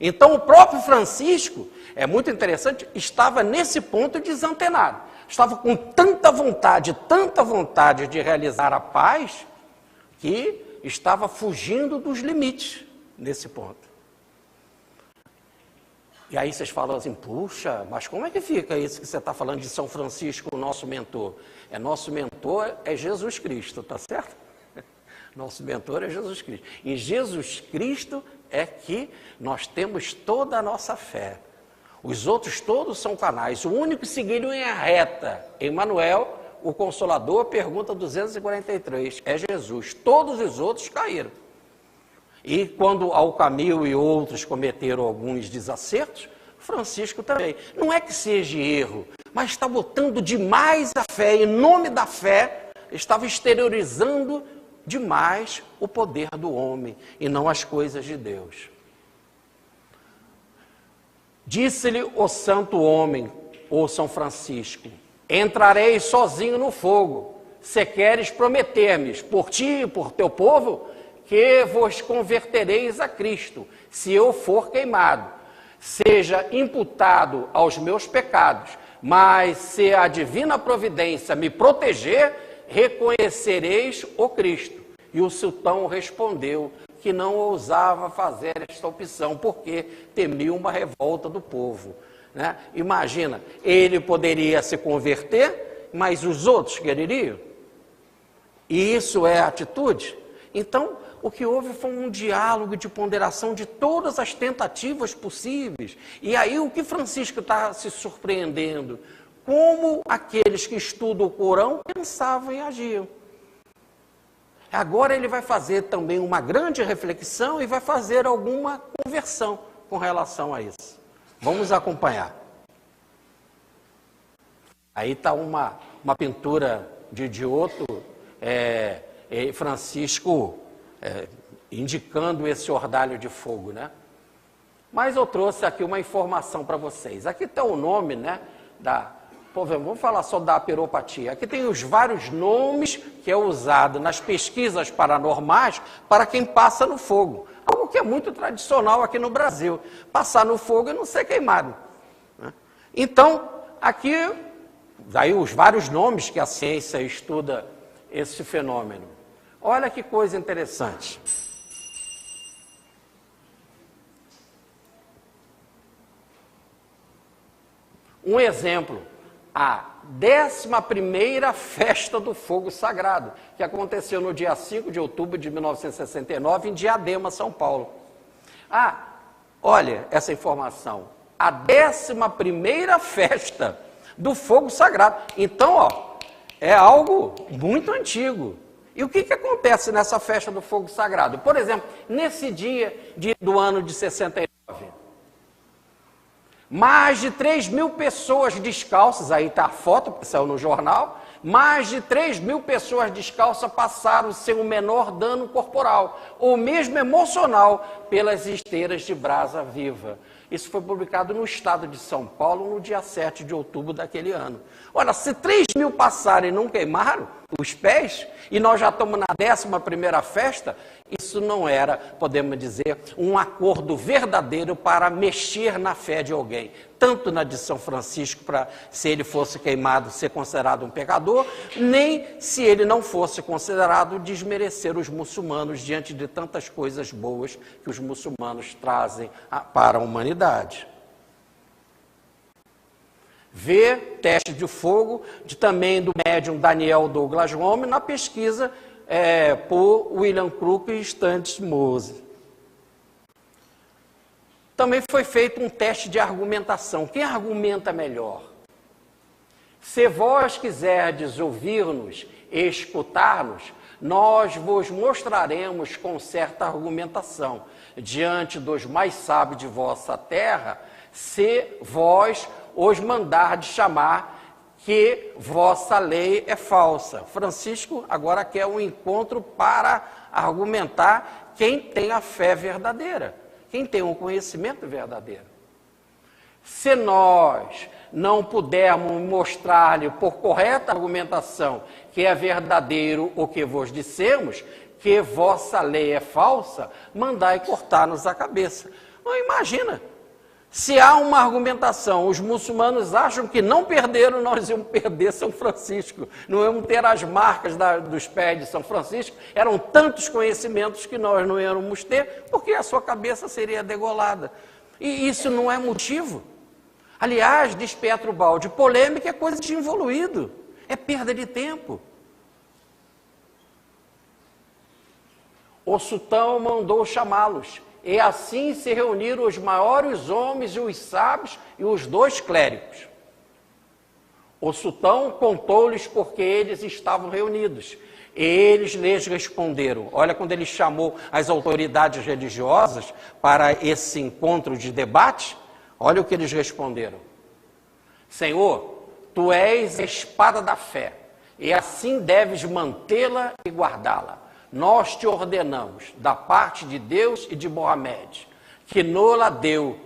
Então o próprio Francisco, é muito interessante, estava nesse ponto desantenado. Estava com tanta vontade de realizar a paz, que estava fugindo dos limites nesse ponto. E aí vocês falam assim, puxa, mas como é que fica isso que você está falando de São Francisco, o nosso mentor? Nosso mentor é Jesus Cristo, tá certo? Nosso mentor é Jesus Cristo. Em Jesus Cristo é que nós temos toda a nossa fé. Os outros todos são canais. O único que seguiu em reta, Emmanuel, o Consolador, pergunta 243, é Jesus. Todos os outros caíram. E quando Alcamil e outros cometeram alguns desacertos, Francisco também. Não é que seja erro, mas está botando demais a fé, em nome da fé, estava exteriorizando demais o poder do homem e não as coisas de Deus. Disse-lhe o santo homem, ou São Francisco, entrarei sozinho no fogo, se queres prometer-me, por ti e por teu povo, que vos convertereis a Cristo, se eu for queimado, seja imputado aos meus pecados, mas se a divina providência me proteger, reconhecereis o Cristo. E o sultão respondeu que não ousava fazer esta opção, porque temia uma revolta do povo, né? Imagina, ele poderia se converter, mas os outros quereriam? E isso é atitude? Então, o que houve foi um diálogo de ponderação de todas as tentativas possíveis. E aí o que Francisco está se surpreendendo? Como aqueles que estudam o Corão pensavam e agiam. Agora ele vai fazer também uma grande reflexão e vai fazer alguma conversão com relação a isso. Vamos acompanhar. Aí está uma pintura de Giotto, Francisco indicando esse ordalho de fogo, né? Mas eu trouxe aqui uma informação para vocês. Aqui está o nome, né, vamos falar só da aperopatia. Aqui tem os vários nomes que é usado nas pesquisas paranormais para quem passa no fogo. Algo que é muito tradicional aqui no Brasil. Passar no fogo e não ser queimado, né? Então, aqui, daí os vários nomes que a ciência estuda esse fenômeno. Olha que coisa interessante. Um exemplo, a 11ª Festa do Fogo Sagrado, que aconteceu no dia 5 de outubro de 1969, em Diadema, São Paulo. Olha essa informação, a 11ª Festa do Fogo Sagrado. Então, é algo muito antigo. E o que acontece nessa Festa do Fogo Sagrado? Por exemplo, nesse dia do ano de 69, mais de 3.000 pessoas descalças, aí está a foto, que saiu no jornal, mais de 3.000 pessoas descalças passaram sem o menor dano corporal, ou mesmo emocional, pelas esteiras de brasa viva. Isso foi publicado no estado de São Paulo no dia 7 de outubro daquele ano. Olha, se 3.000 passarem e não queimaram os pés, e nós já estamos na 11ª festa, isso não era, podemos dizer, um acordo verdadeiro para mexer na fé de alguém. Tanto na de São Francisco, para se ele fosse queimado ser considerado um pecador, nem se ele não fosse considerado desmerecer os muçulmanos diante de tantas coisas boas que os muçulmanos trazem para a humanidade. Vê teste de fogo também do médium Daniel Douglas Home na pesquisa por William Crook e Stanley Mose. Também foi feito um teste de argumentação. Quem argumenta melhor? Se vós quiserdes ouvir-nos e escutar-nos, nós vos mostraremos com certa argumentação, diante dos mais sábios de vossa terra, se vós os mandardes chamar que vossa lei é falsa. Francisco agora quer um encontro para argumentar quem tem a fé verdadeira, quem tem um conhecimento verdadeiro. Se nós não pudermos mostrar-lhe por correta argumentação que é verdadeiro o que vos dissemos, que vossa lei é falsa, mandai cortar-nos a cabeça. Não, imagina, se há uma argumentação, os muçulmanos acham que não perderam, nós íamos perder São Francisco, não íamos ter as marcas dos pés de São Francisco, eram tantos conhecimentos que nós não íamos ter, porque a sua cabeça seria degolada. E isso não é motivo. Aliás, diz Pietro Baldi, polêmica é coisa de involuído, é perda de tempo. O sultão mandou chamá-los, e assim se reuniram os maiores homens e os sábios e os 2 clérigos. O sultão contou-lhes porque eles estavam reunidos. Eles lhes responderam, olha quando ele chamou as autoridades religiosas para esse encontro de debate, olha o que eles responderam. Senhor, tu és a espada da fé, e assim deves mantê-la e guardá-la. Nós te ordenamos, da parte de Deus e de Mohamed, que nola deu,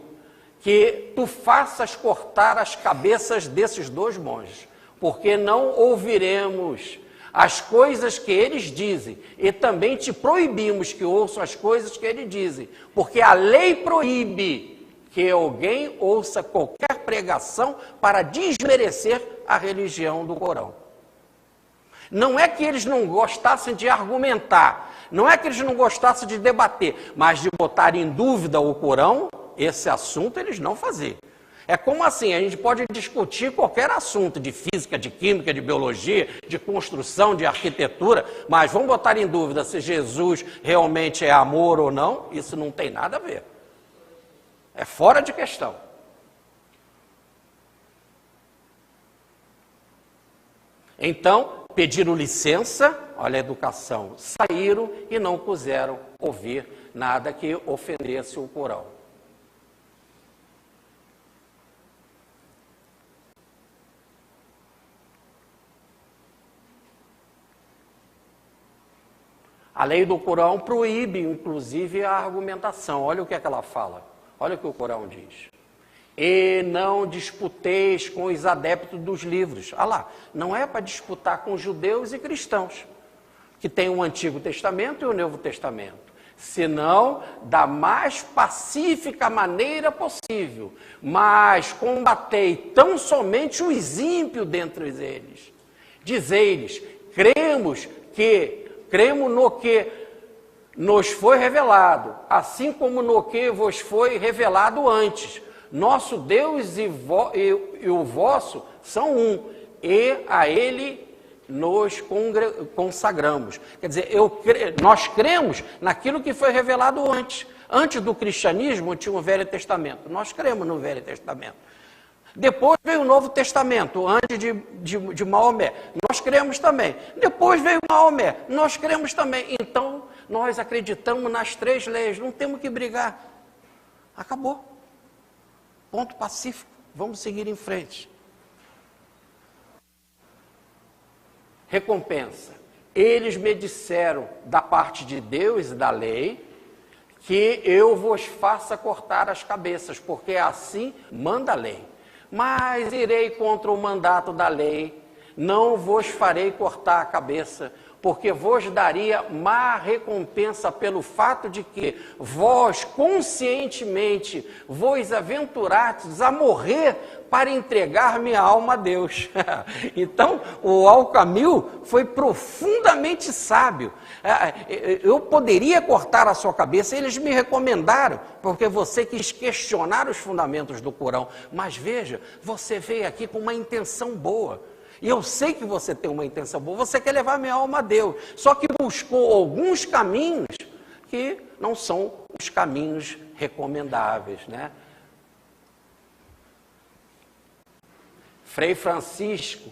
que tu faças cortar as cabeças desses 2 monges, porque não ouviremos as coisas que eles dizem, e também te proibimos que ouçam as coisas que eles dizem, porque a lei proíbe que alguém ouça qualquer pregação para desmerecer a religião do Corão. Não é que eles não gostassem de argumentar, não é que eles não gostassem de debater, mas de botar em dúvida o Corão, esse assunto eles não faziam. É como assim, a gente pode discutir qualquer assunto de física, de química, de biologia, de construção, de arquitetura, mas vamos botar em dúvida se Jesus realmente é amor ou não, isso não tem nada a ver. É fora de questão. Então, pediram licença, olha a educação, saíram e não quiseram ouvir nada que ofendesse o Corão. A lei do Corão proíbe, inclusive, a argumentação. Olha o que é que ela fala. Olha o que o Corão diz. E não disputeis com os adeptos dos livros. Ah lá, não é para disputar com judeus e cristãos, que tem o Antigo Testamento e o Novo Testamento, senão da mais pacífica maneira possível, mas combatei tão somente os ímpios dentre eles. Dizei-lhes, cremos que cremos no que nos foi revelado, assim como no que vos foi revelado antes. Nosso Deus e o vosso são um, e a Ele nos consagramos. Quer dizer, nós cremos naquilo que foi revelado antes. Antes do cristianismo tinha o Velho Testamento. Nós cremos no Velho Testamento. Depois veio o Novo Testamento, antes de Maomé. Nós cremos também. Depois veio Maomé. Nós cremos também. Então, nós acreditamos nas 3 leis. Não temos que brigar. Acabou. Ponto pacífico. Vamos seguir em frente. Recompensa. Eles me disseram, da parte de Deus e da lei, que eu vos faça cortar as cabeças, porque assim manda a lei. Mas irei contra o mandato da lei, não vos farei cortar a cabeça, porque vos daria má recompensa pelo fato de que vós conscientemente vos aventurastes a morrer para entregar minha alma a Deus. Então, o Alcamil foi profundamente sábio. Eu poderia cortar a sua cabeça, eles me recomendaram, porque você quis questionar os fundamentos do Corão. Mas veja, você veio aqui com uma intenção boa. E eu sei que você tem uma intenção boa, você quer levar minha alma a Deus. Só que buscou alguns caminhos que não são os caminhos recomendáveis, né? Frei Francisco,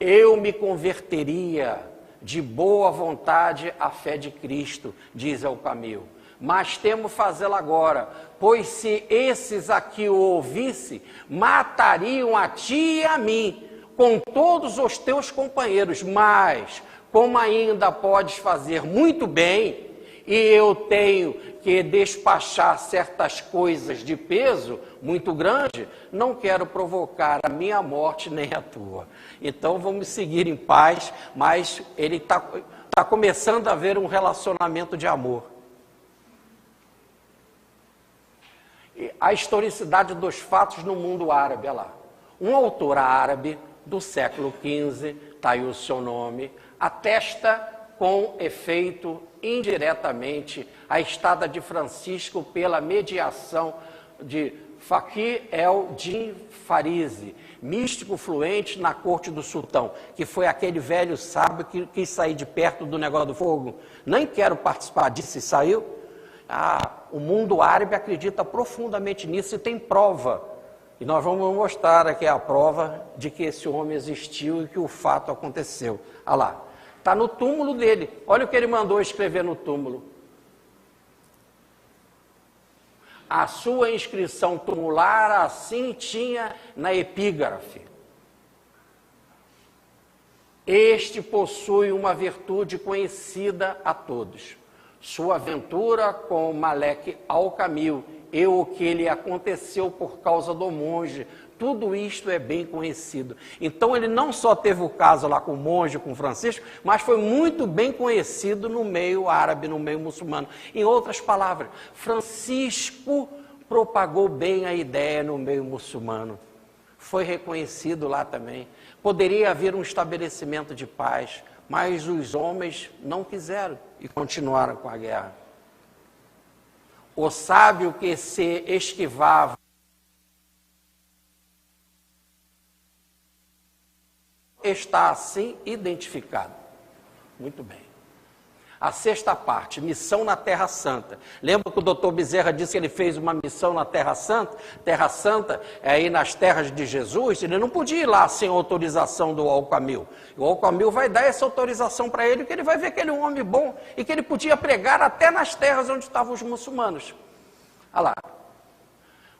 eu me converteria de boa vontade à fé de Cristo, diz Alcamil. Mas temo fazê-lo agora, pois se esses aqui o ouvissem, matariam a ti e a mim, com todos os teus companheiros, mas como ainda podes fazer muito bem, e eu tenho que despachar certas coisas de peso muito grande, não quero provocar a minha morte nem a tua. Então vamos seguir em paz, mas ele está começando a haver um relacionamento de amor. A historicidade dos fatos no mundo árabe, olha lá. Um autor árabe do século XV, está aí o seu nome, atesta com efeito indiretamente a estada de Francisco pela mediação de Faqih el-Din Farisi, místico fluente na corte do sultão, que foi aquele velho sábio que quis sair de perto do negócio do fogo. Nem quero participar disso, e saiu. O mundo árabe acredita profundamente nisso e tem prova. E nós vamos mostrar aqui a prova de que esse homem existiu e que o fato aconteceu. Olha lá, está no túmulo dele. Olha o que ele mandou escrever no túmulo. A sua inscrição tumular assim tinha na epígrafe. Este possui uma virtude conhecida a todos. Sua aventura com Malek Alcamil e o que lhe aconteceu por causa do monge, tudo isto é bem conhecido. Então ele não só teve o caso lá com o monge, com Francisco, mas foi muito bem conhecido no meio árabe, no meio muçulmano. Em outras palavras, Francisco propagou bem a ideia no meio muçulmano. Foi reconhecido lá também. Poderia haver um estabelecimento de paz, mas os homens não quiseram e continuaram com a guerra. O sábio que se esquivava está assim identificado. Muito bem. A sexta parte, missão na Terra Santa. Lembra que o doutor Bezerra disse que ele fez uma missão na Terra Santa? Terra Santa é aí nas terras de Jesus. Ele não podia ir lá sem autorização do Alcamil. O Alcamil vai dar essa autorização para ele, que ele vai ver que ele é um homem bom e que ele podia pregar até nas terras onde estavam os muçulmanos. Olha lá.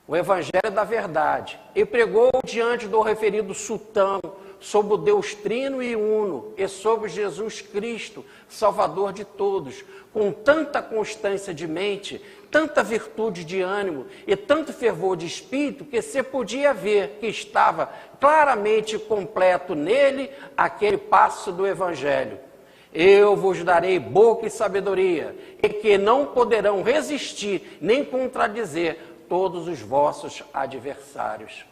O Evangelho da Verdade. E pregou diante do referido sultão, sobre o Deus Trino e Uno, e sobre Jesus Cristo, Salvador de todos, com tanta constância de mente, tanta virtude de ânimo e tanto fervor de espírito, que se podia ver que estava claramente completo nele aquele passo do Evangelho. Eu vos darei boca e sabedoria, e que não poderão resistir nem contradizer todos os vossos adversários.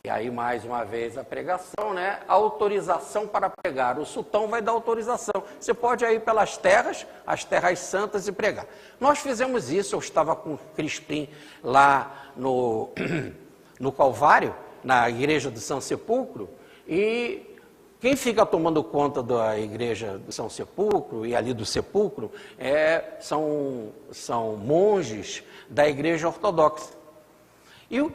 E aí, mais uma vez, a pregação, né? Autorização para pregar. O sultão vai dar autorização. Você pode ir pelas terras, as terras santas, e pregar. Nós fizemos isso, eu estava com o Crispim lá no Calvário, na igreja do São Sepulcro, e quem fica tomando conta da igreja do São Sepulcro e ali do sepulcro são monges da igreja ortodoxa. E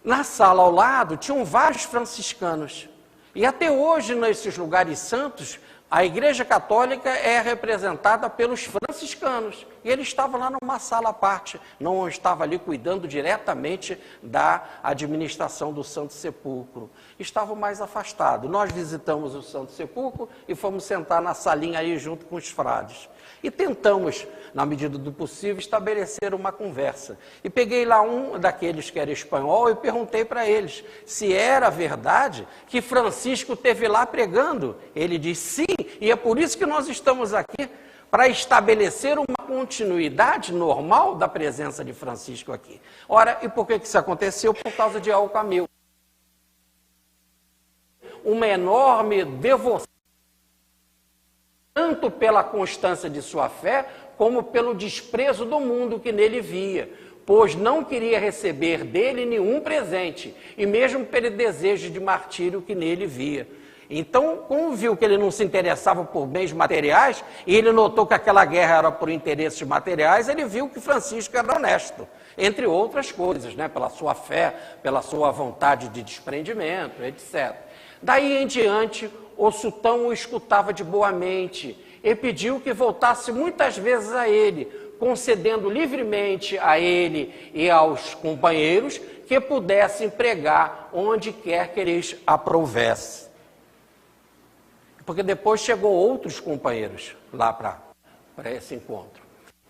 na sala ao lado tinham vários franciscanos. E até hoje, nesses lugares santos, a Igreja Católica é representada pelos franciscanos. E ele estava lá numa sala à parte, não estava ali cuidando diretamente da administração do Santo Sepulcro. Estava mais afastado. Nós visitamos o Santo Sepulcro e fomos sentar na salinha aí junto com os frades. E tentamos, na medida do possível, estabelecer uma conversa. E peguei lá um daqueles que era espanhol e perguntei para eles se era verdade que Francisco esteve lá pregando. Ele disse sim, e é por isso que nós estamos aqui, para estabelecer uma continuidade normal da presença de Francisco aqui. Ora, e por que isso aconteceu? Por causa de Alcameu. Uma enorme devoção, tanto pela constância de sua fé, como pelo desprezo do mundo que nele via, pois não queria receber dele nenhum presente, e mesmo pelo desejo de martírio que nele via. Então, como viu que ele não se interessava por bens materiais, e ele notou que aquela guerra era por interesses materiais, ele viu que Francisco era honesto, entre outras coisas, né? Pela sua fé, pela sua vontade de desprendimento, etc. Daí em diante, o sultão o escutava de boa mente e pediu que voltasse muitas vezes a ele, concedendo livremente a ele e aos companheiros que pudessem pregar onde quer que eles aprovessem. Porque depois chegou outros companheiros lá para esse encontro.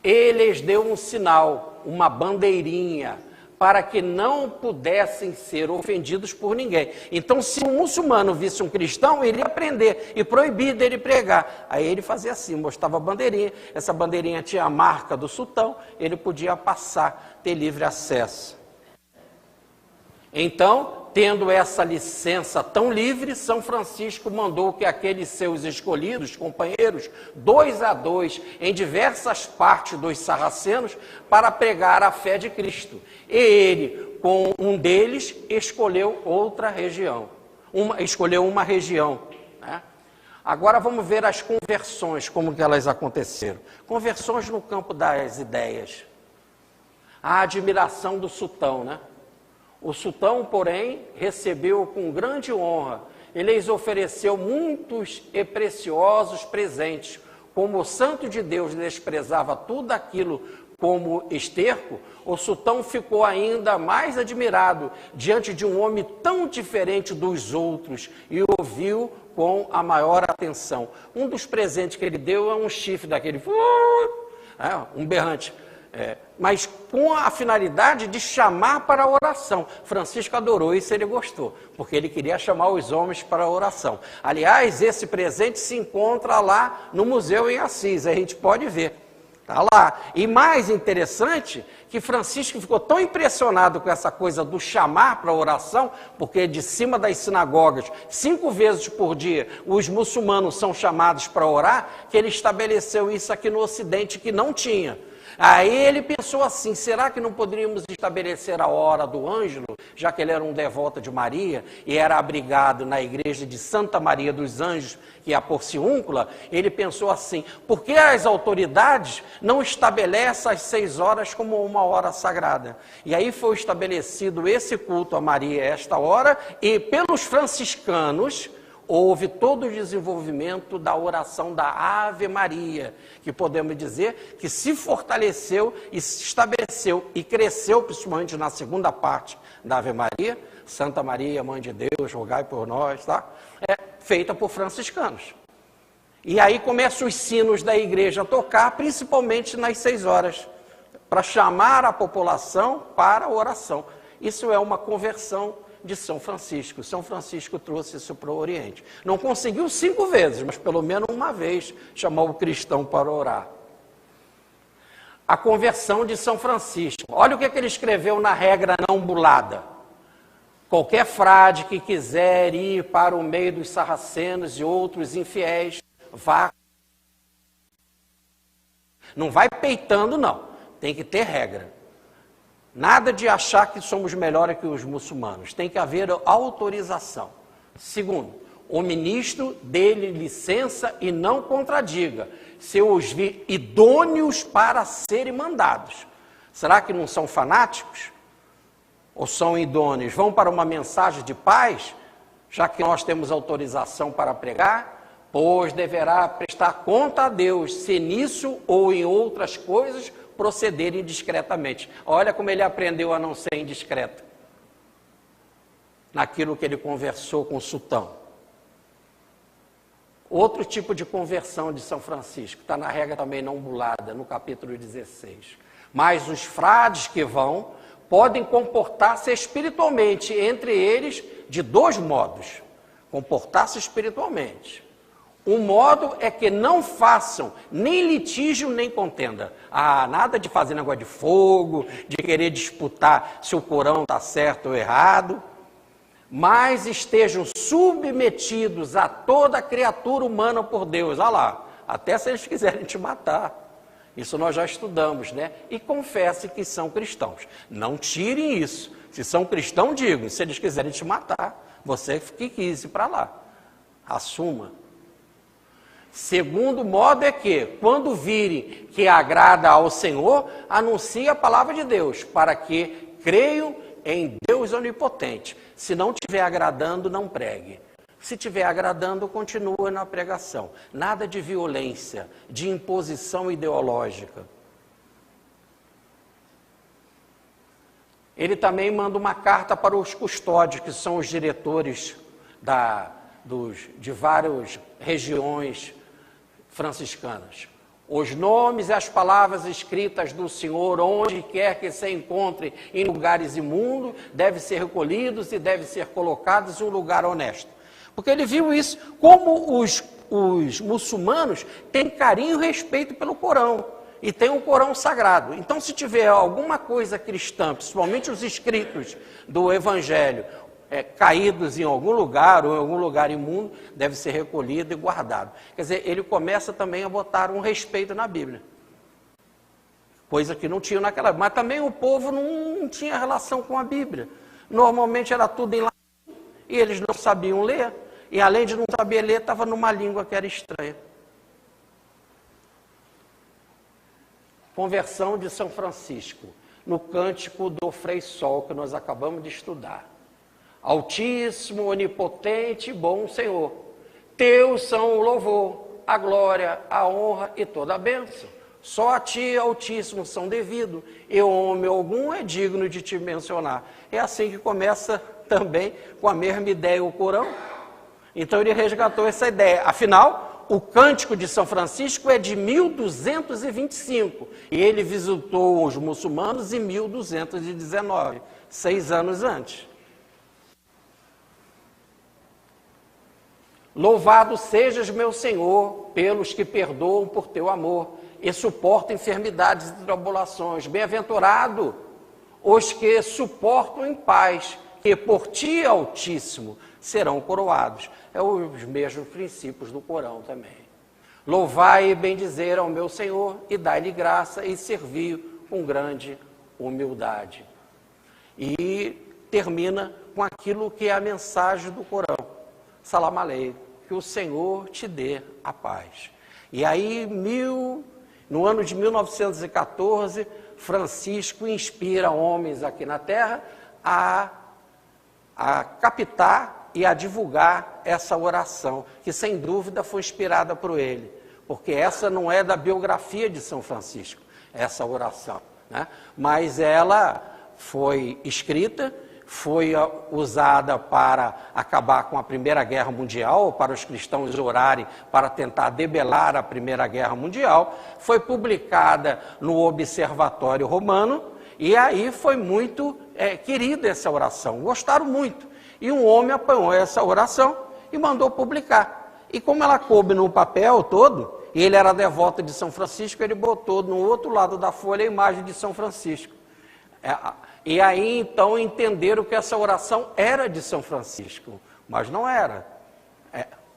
Eles deu um sinal, uma bandeirinha, para que não pudessem ser ofendidos por ninguém. Então, se um muçulmano visse um cristão, ele ia prender e proibir dele pregar. Aí ele fazia assim, mostrava a bandeirinha, essa bandeirinha tinha a marca do sultão, ele podia passar, ter livre acesso. Então, tendo essa licença tão livre, São Francisco mandou que aqueles seus escolhidos, companheiros, 2 a 2, em diversas partes dos sarracenos, para pregar a fé de Cristo. E ele, com um deles, escolheu outra região. Escolheu uma região. Né? Agora vamos ver as conversões, como que elas aconteceram. Conversões no campo das ideias. A admiração do sultão, né? O sultão, porém, recebeu com grande honra. Ele lhes ofereceu muitos e preciosos presentes. Como o santo de Deus desprezava tudo aquilo como esterco, o sultão ficou ainda mais admirado diante de um homem tão diferente dos outros e ouviu com a maior atenção. Um dos presentes que ele deu é um chifre daquele, um berrante. Mas com a finalidade de chamar para a oração. Francisco adorou isso, ele gostou, porque ele queria chamar os homens para a oração. Aliás, esse presente se encontra lá no museu em Assis, a gente pode ver, está lá. E mais interessante, que Francisco ficou tão impressionado com essa coisa do chamar para a oração, porque de cima das sinagogas, 5 vezes por dia, os muçulmanos são chamados para orar, que ele estabeleceu isso aqui no Ocidente, que não tinha. Aí ele pensou assim, será que não poderíamos estabelecer a hora do Ângelo, já que ele era um devoto de Maria e era abrigado na igreja de Santa Maria dos Anjos, que é a Porciúncula? Ele pensou assim, por que as autoridades não estabelecem as 6 horas como uma hora sagrada? E aí foi estabelecido esse culto a Maria esta hora, e pelos franciscanos houve todo o desenvolvimento da oração da Ave Maria, que podemos dizer que se fortaleceu e se estabeleceu e cresceu, principalmente na segunda parte da Ave Maria, Santa Maria, Mãe de Deus, rogai por nós, tá? Feita por franciscanos. E aí começam os sinos da igreja a tocar, principalmente nas 6 horas, para chamar a população para a oração. Isso é uma conversão de São Francisco. São Francisco trouxe isso para o Oriente. Não conseguiu 5 vezes, mas pelo menos uma vez chamou o cristão para orar. A conversão de São Francisco. Olha o que ele escreveu na regra não bulada. Qualquer frade que quiser ir para o meio dos sarracenos e outros infiéis, vá. Não vai peitando, não. Tem que ter regra. Nada de achar que somos melhores que os muçulmanos. Tem que haver autorização. Segundo, o ministro dê-lhe licença e não contradiga, se os vir idôneos para serem mandados. Será que não são fanáticos? Ou são idôneos? Vão para uma mensagem de paz, já que nós temos autorização para pregar? Pois deverá prestar conta a Deus, se nisso ou em outras coisas procederem discretamente. Olha como ele aprendeu a não ser indiscreto. Naquilo que ele conversou com o sultão. Outro tipo de conversão de São Francisco, está na regra também não bulada, no capítulo 16. Mas os frades que vão podem comportar-se espiritualmente, entre eles de dois modos. Comportar-se espiritualmente. Um modo é que não façam nem litígio nem contenda. Nada de fazer negócio de fogo, de querer disputar se o Corão está certo ou errado, mas estejam submetidos a toda criatura humana por Deus. Olha lá, até se eles quiserem te matar. Isso nós já estudamos, né? E confesse que são cristãos. Não tirem isso. Se são cristãos, digam. Se eles quiserem te matar, você que quis ir para lá. Assuma. Segundo modo é que, quando virem que agrada ao Senhor, anuncie a palavra de Deus, para que creiam em Deus onipotente. Se não estiver agradando, não pregue. Se estiver agradando, continua na pregação. Nada de violência, de imposição ideológica. Ele também manda uma carta para os custódios, que são os diretores de várias regiões franciscanas. Os nomes e as palavras escritas do Senhor, onde quer que se encontre em lugares imundos, devem ser recolhidos e devem ser colocados em um lugar honesto. Porque ele viu isso, como os muçulmanos têm carinho e respeito pelo Corão, e tem um Corão sagrado. Então, se tiver alguma coisa cristã, principalmente os escritos do Evangelho, caídos em algum lugar, ou em algum lugar imundo, deve ser recolhido e guardado. Quer dizer, ele começa também a botar um respeito na Bíblia. Coisa que não tinha naquela época. Mas também o povo não tinha relação com a Bíblia. Normalmente era tudo em latim, e eles não sabiam ler. E além de não saber ler, estava numa língua que era estranha. Conversão de São Francisco, no cântico do Frei Sol, que nós acabamos de estudar. Altíssimo, onipotente e bom Senhor, teus são o louvor, a glória, a honra e toda a bênção. Só a ti, Altíssimo, são devido, e homem algum é digno de te mencionar. É assim que começa também com a mesma ideia o Corão. Então ele resgatou essa ideia. Afinal, o Cântico de São Francisco é de 1225 e ele visitou os muçulmanos em 1219, 6 anos antes. Louvado sejas, meu Senhor, pelos que perdoam por teu amor e suportam enfermidades e tribulações. Bem-aventurado os que suportam em paz, que por ti, Altíssimo, serão coroados. É os mesmos princípios do Corão também. Louvai e bendizer ao meu Senhor e dai-lhe graça e servi com grande humildade. E termina com aquilo que é a mensagem do Corão. Salam aleikum, que o Senhor te dê a paz. E aí, no ano de 1914, Francisco inspira homens aqui na Terra a captar e a divulgar essa oração, que sem dúvida foi inspirada por ele, porque essa não é da biografia de São Francisco, essa oração, né? Mas ela foi escrita, foi usada para acabar com a Primeira Guerra Mundial, para os cristãos orarem para tentar debelar a Primeira Guerra Mundial, foi publicada no Observatório Romano, e aí foi muito querida essa oração, gostaram muito. E um homem apanhou essa oração e mandou publicar. E como ela coube no papel todo, e ele era devoto de São Francisco, ele botou no outro lado da folha a imagem de São Francisco. E aí então entenderam que essa oração era de São Francisco, mas não era.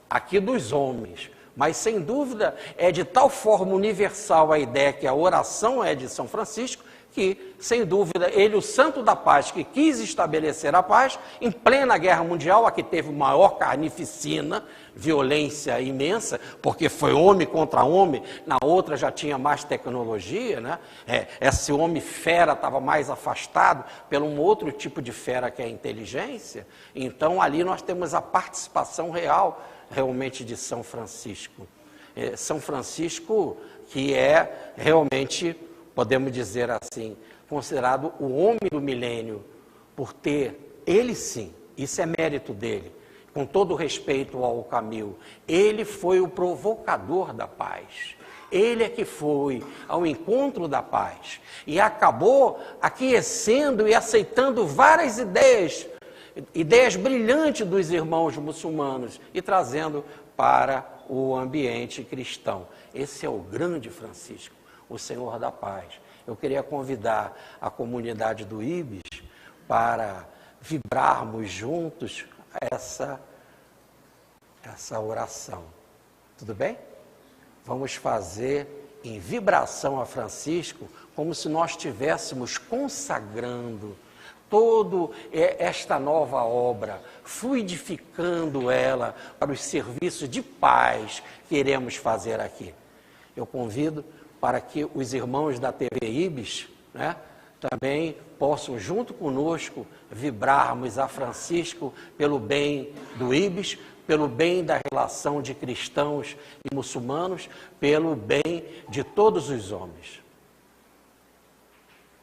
Aqui dos homens. Mas sem dúvida é de tal forma universal a ideia que a oração é de São Francisco, que, sem dúvida, ele, o santo da paz, que quis estabelecer a paz, em plena guerra mundial, a que teve maior carnificina, violência imensa, porque foi homem contra homem, na outra já tinha mais tecnologia, né? Esse homem fera estava mais afastado pelo um outro tipo de fera que é a inteligência. Então ali nós temos a participação real, realmente, de São Francisco. São Francisco, que é realmente, podemos dizer assim, considerado o homem do milênio, por ter, ele sim, isso é mérito dele, com todo respeito ao Camilo, ele foi o provocador da paz. Ele é que foi ao encontro da paz e acabou aquecendo e aceitando várias ideias brilhantes dos irmãos muçulmanos e trazendo para o ambiente cristão. Esse é o grande Francisco, o Senhor da Paz. Eu queria convidar a comunidade do IBES para vibrarmos juntos essa oração. Tudo bem? Vamos fazer em vibração a Francisco, como se nós estivéssemos consagrando toda esta nova obra, fluidificando ela para os serviços de paz que iremos fazer aqui. Eu convido para que os irmãos da TV IBES, né, também possam, junto conosco, vibrarmos a Francisco pelo bem do IBES, pelo bem da relação de cristãos e muçulmanos, pelo bem de todos os homens.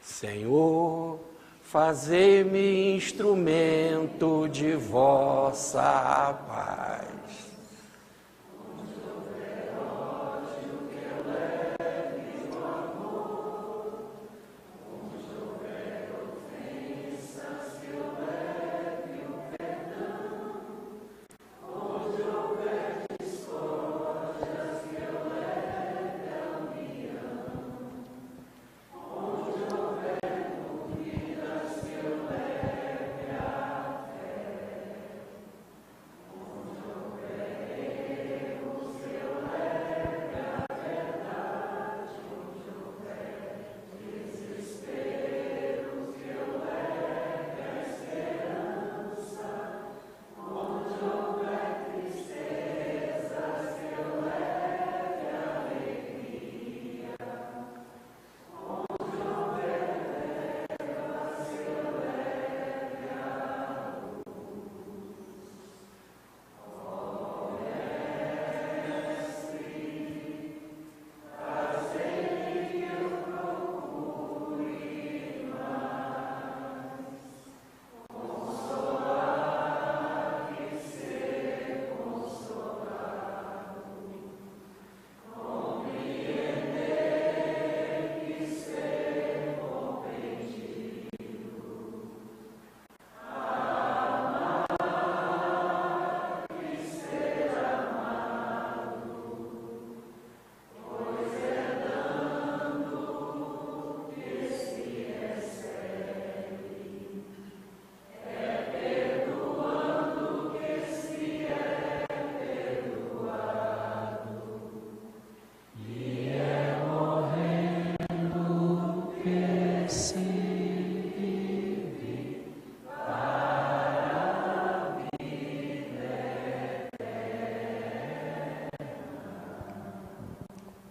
Senhor, fazei-me instrumento de vossa paz.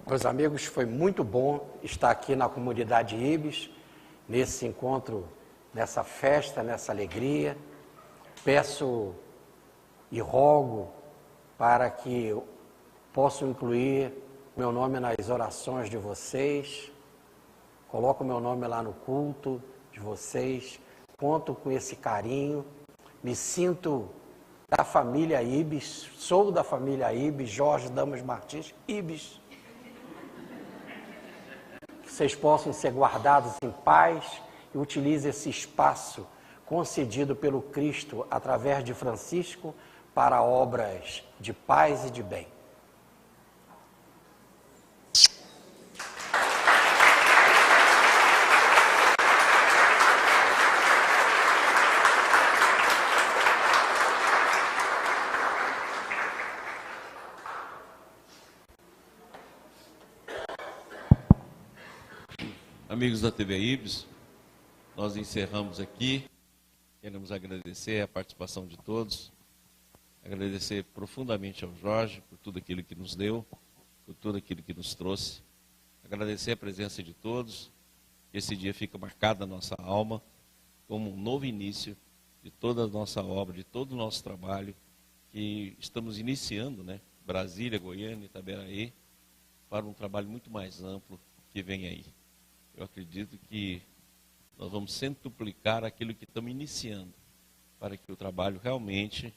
Meus amigos, foi muito bom estar aqui na comunidade IBES, nesse encontro, nessa festa, nessa alegria. Peço e rogo para que possam incluir meu nome nas orações de vocês. Coloco meu nome lá no culto de vocês. Conto com esse carinho. Me sinto da família IBES, sou da família IBES, Jorge Damas Martins, IBES. Que vocês possam ser guardados em paz e utilize esse espaço concedido pelo Cristo através de Francisco para obras de paz e de bem. Amigos da TV Ibis, nós encerramos aqui. Queremos agradecer a participação de todos, agradecer profundamente ao Jorge por tudo aquilo que nos deu, por tudo aquilo que nos trouxe. Agradecer a presença de todos. Esse dia fica marcado na nossa alma como um novo início de toda a nossa obra, de todo o nosso trabalho que estamos iniciando, né? Brasília, Goiânia, Itaberaí, para um trabalho muito mais amplo que vem aí. Eu acredito que nós vamos centuplicar aquilo que estamos iniciando, para que o trabalho realmente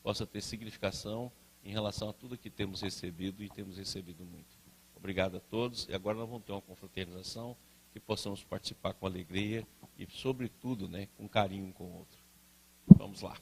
possa ter significação em relação a tudo que temos recebido, e temos recebido muito. Obrigado a todos, e agora nós vamos ter uma confraternização, que possamos participar com alegria e, sobretudo, né, com carinho um com o outro. Vamos lá.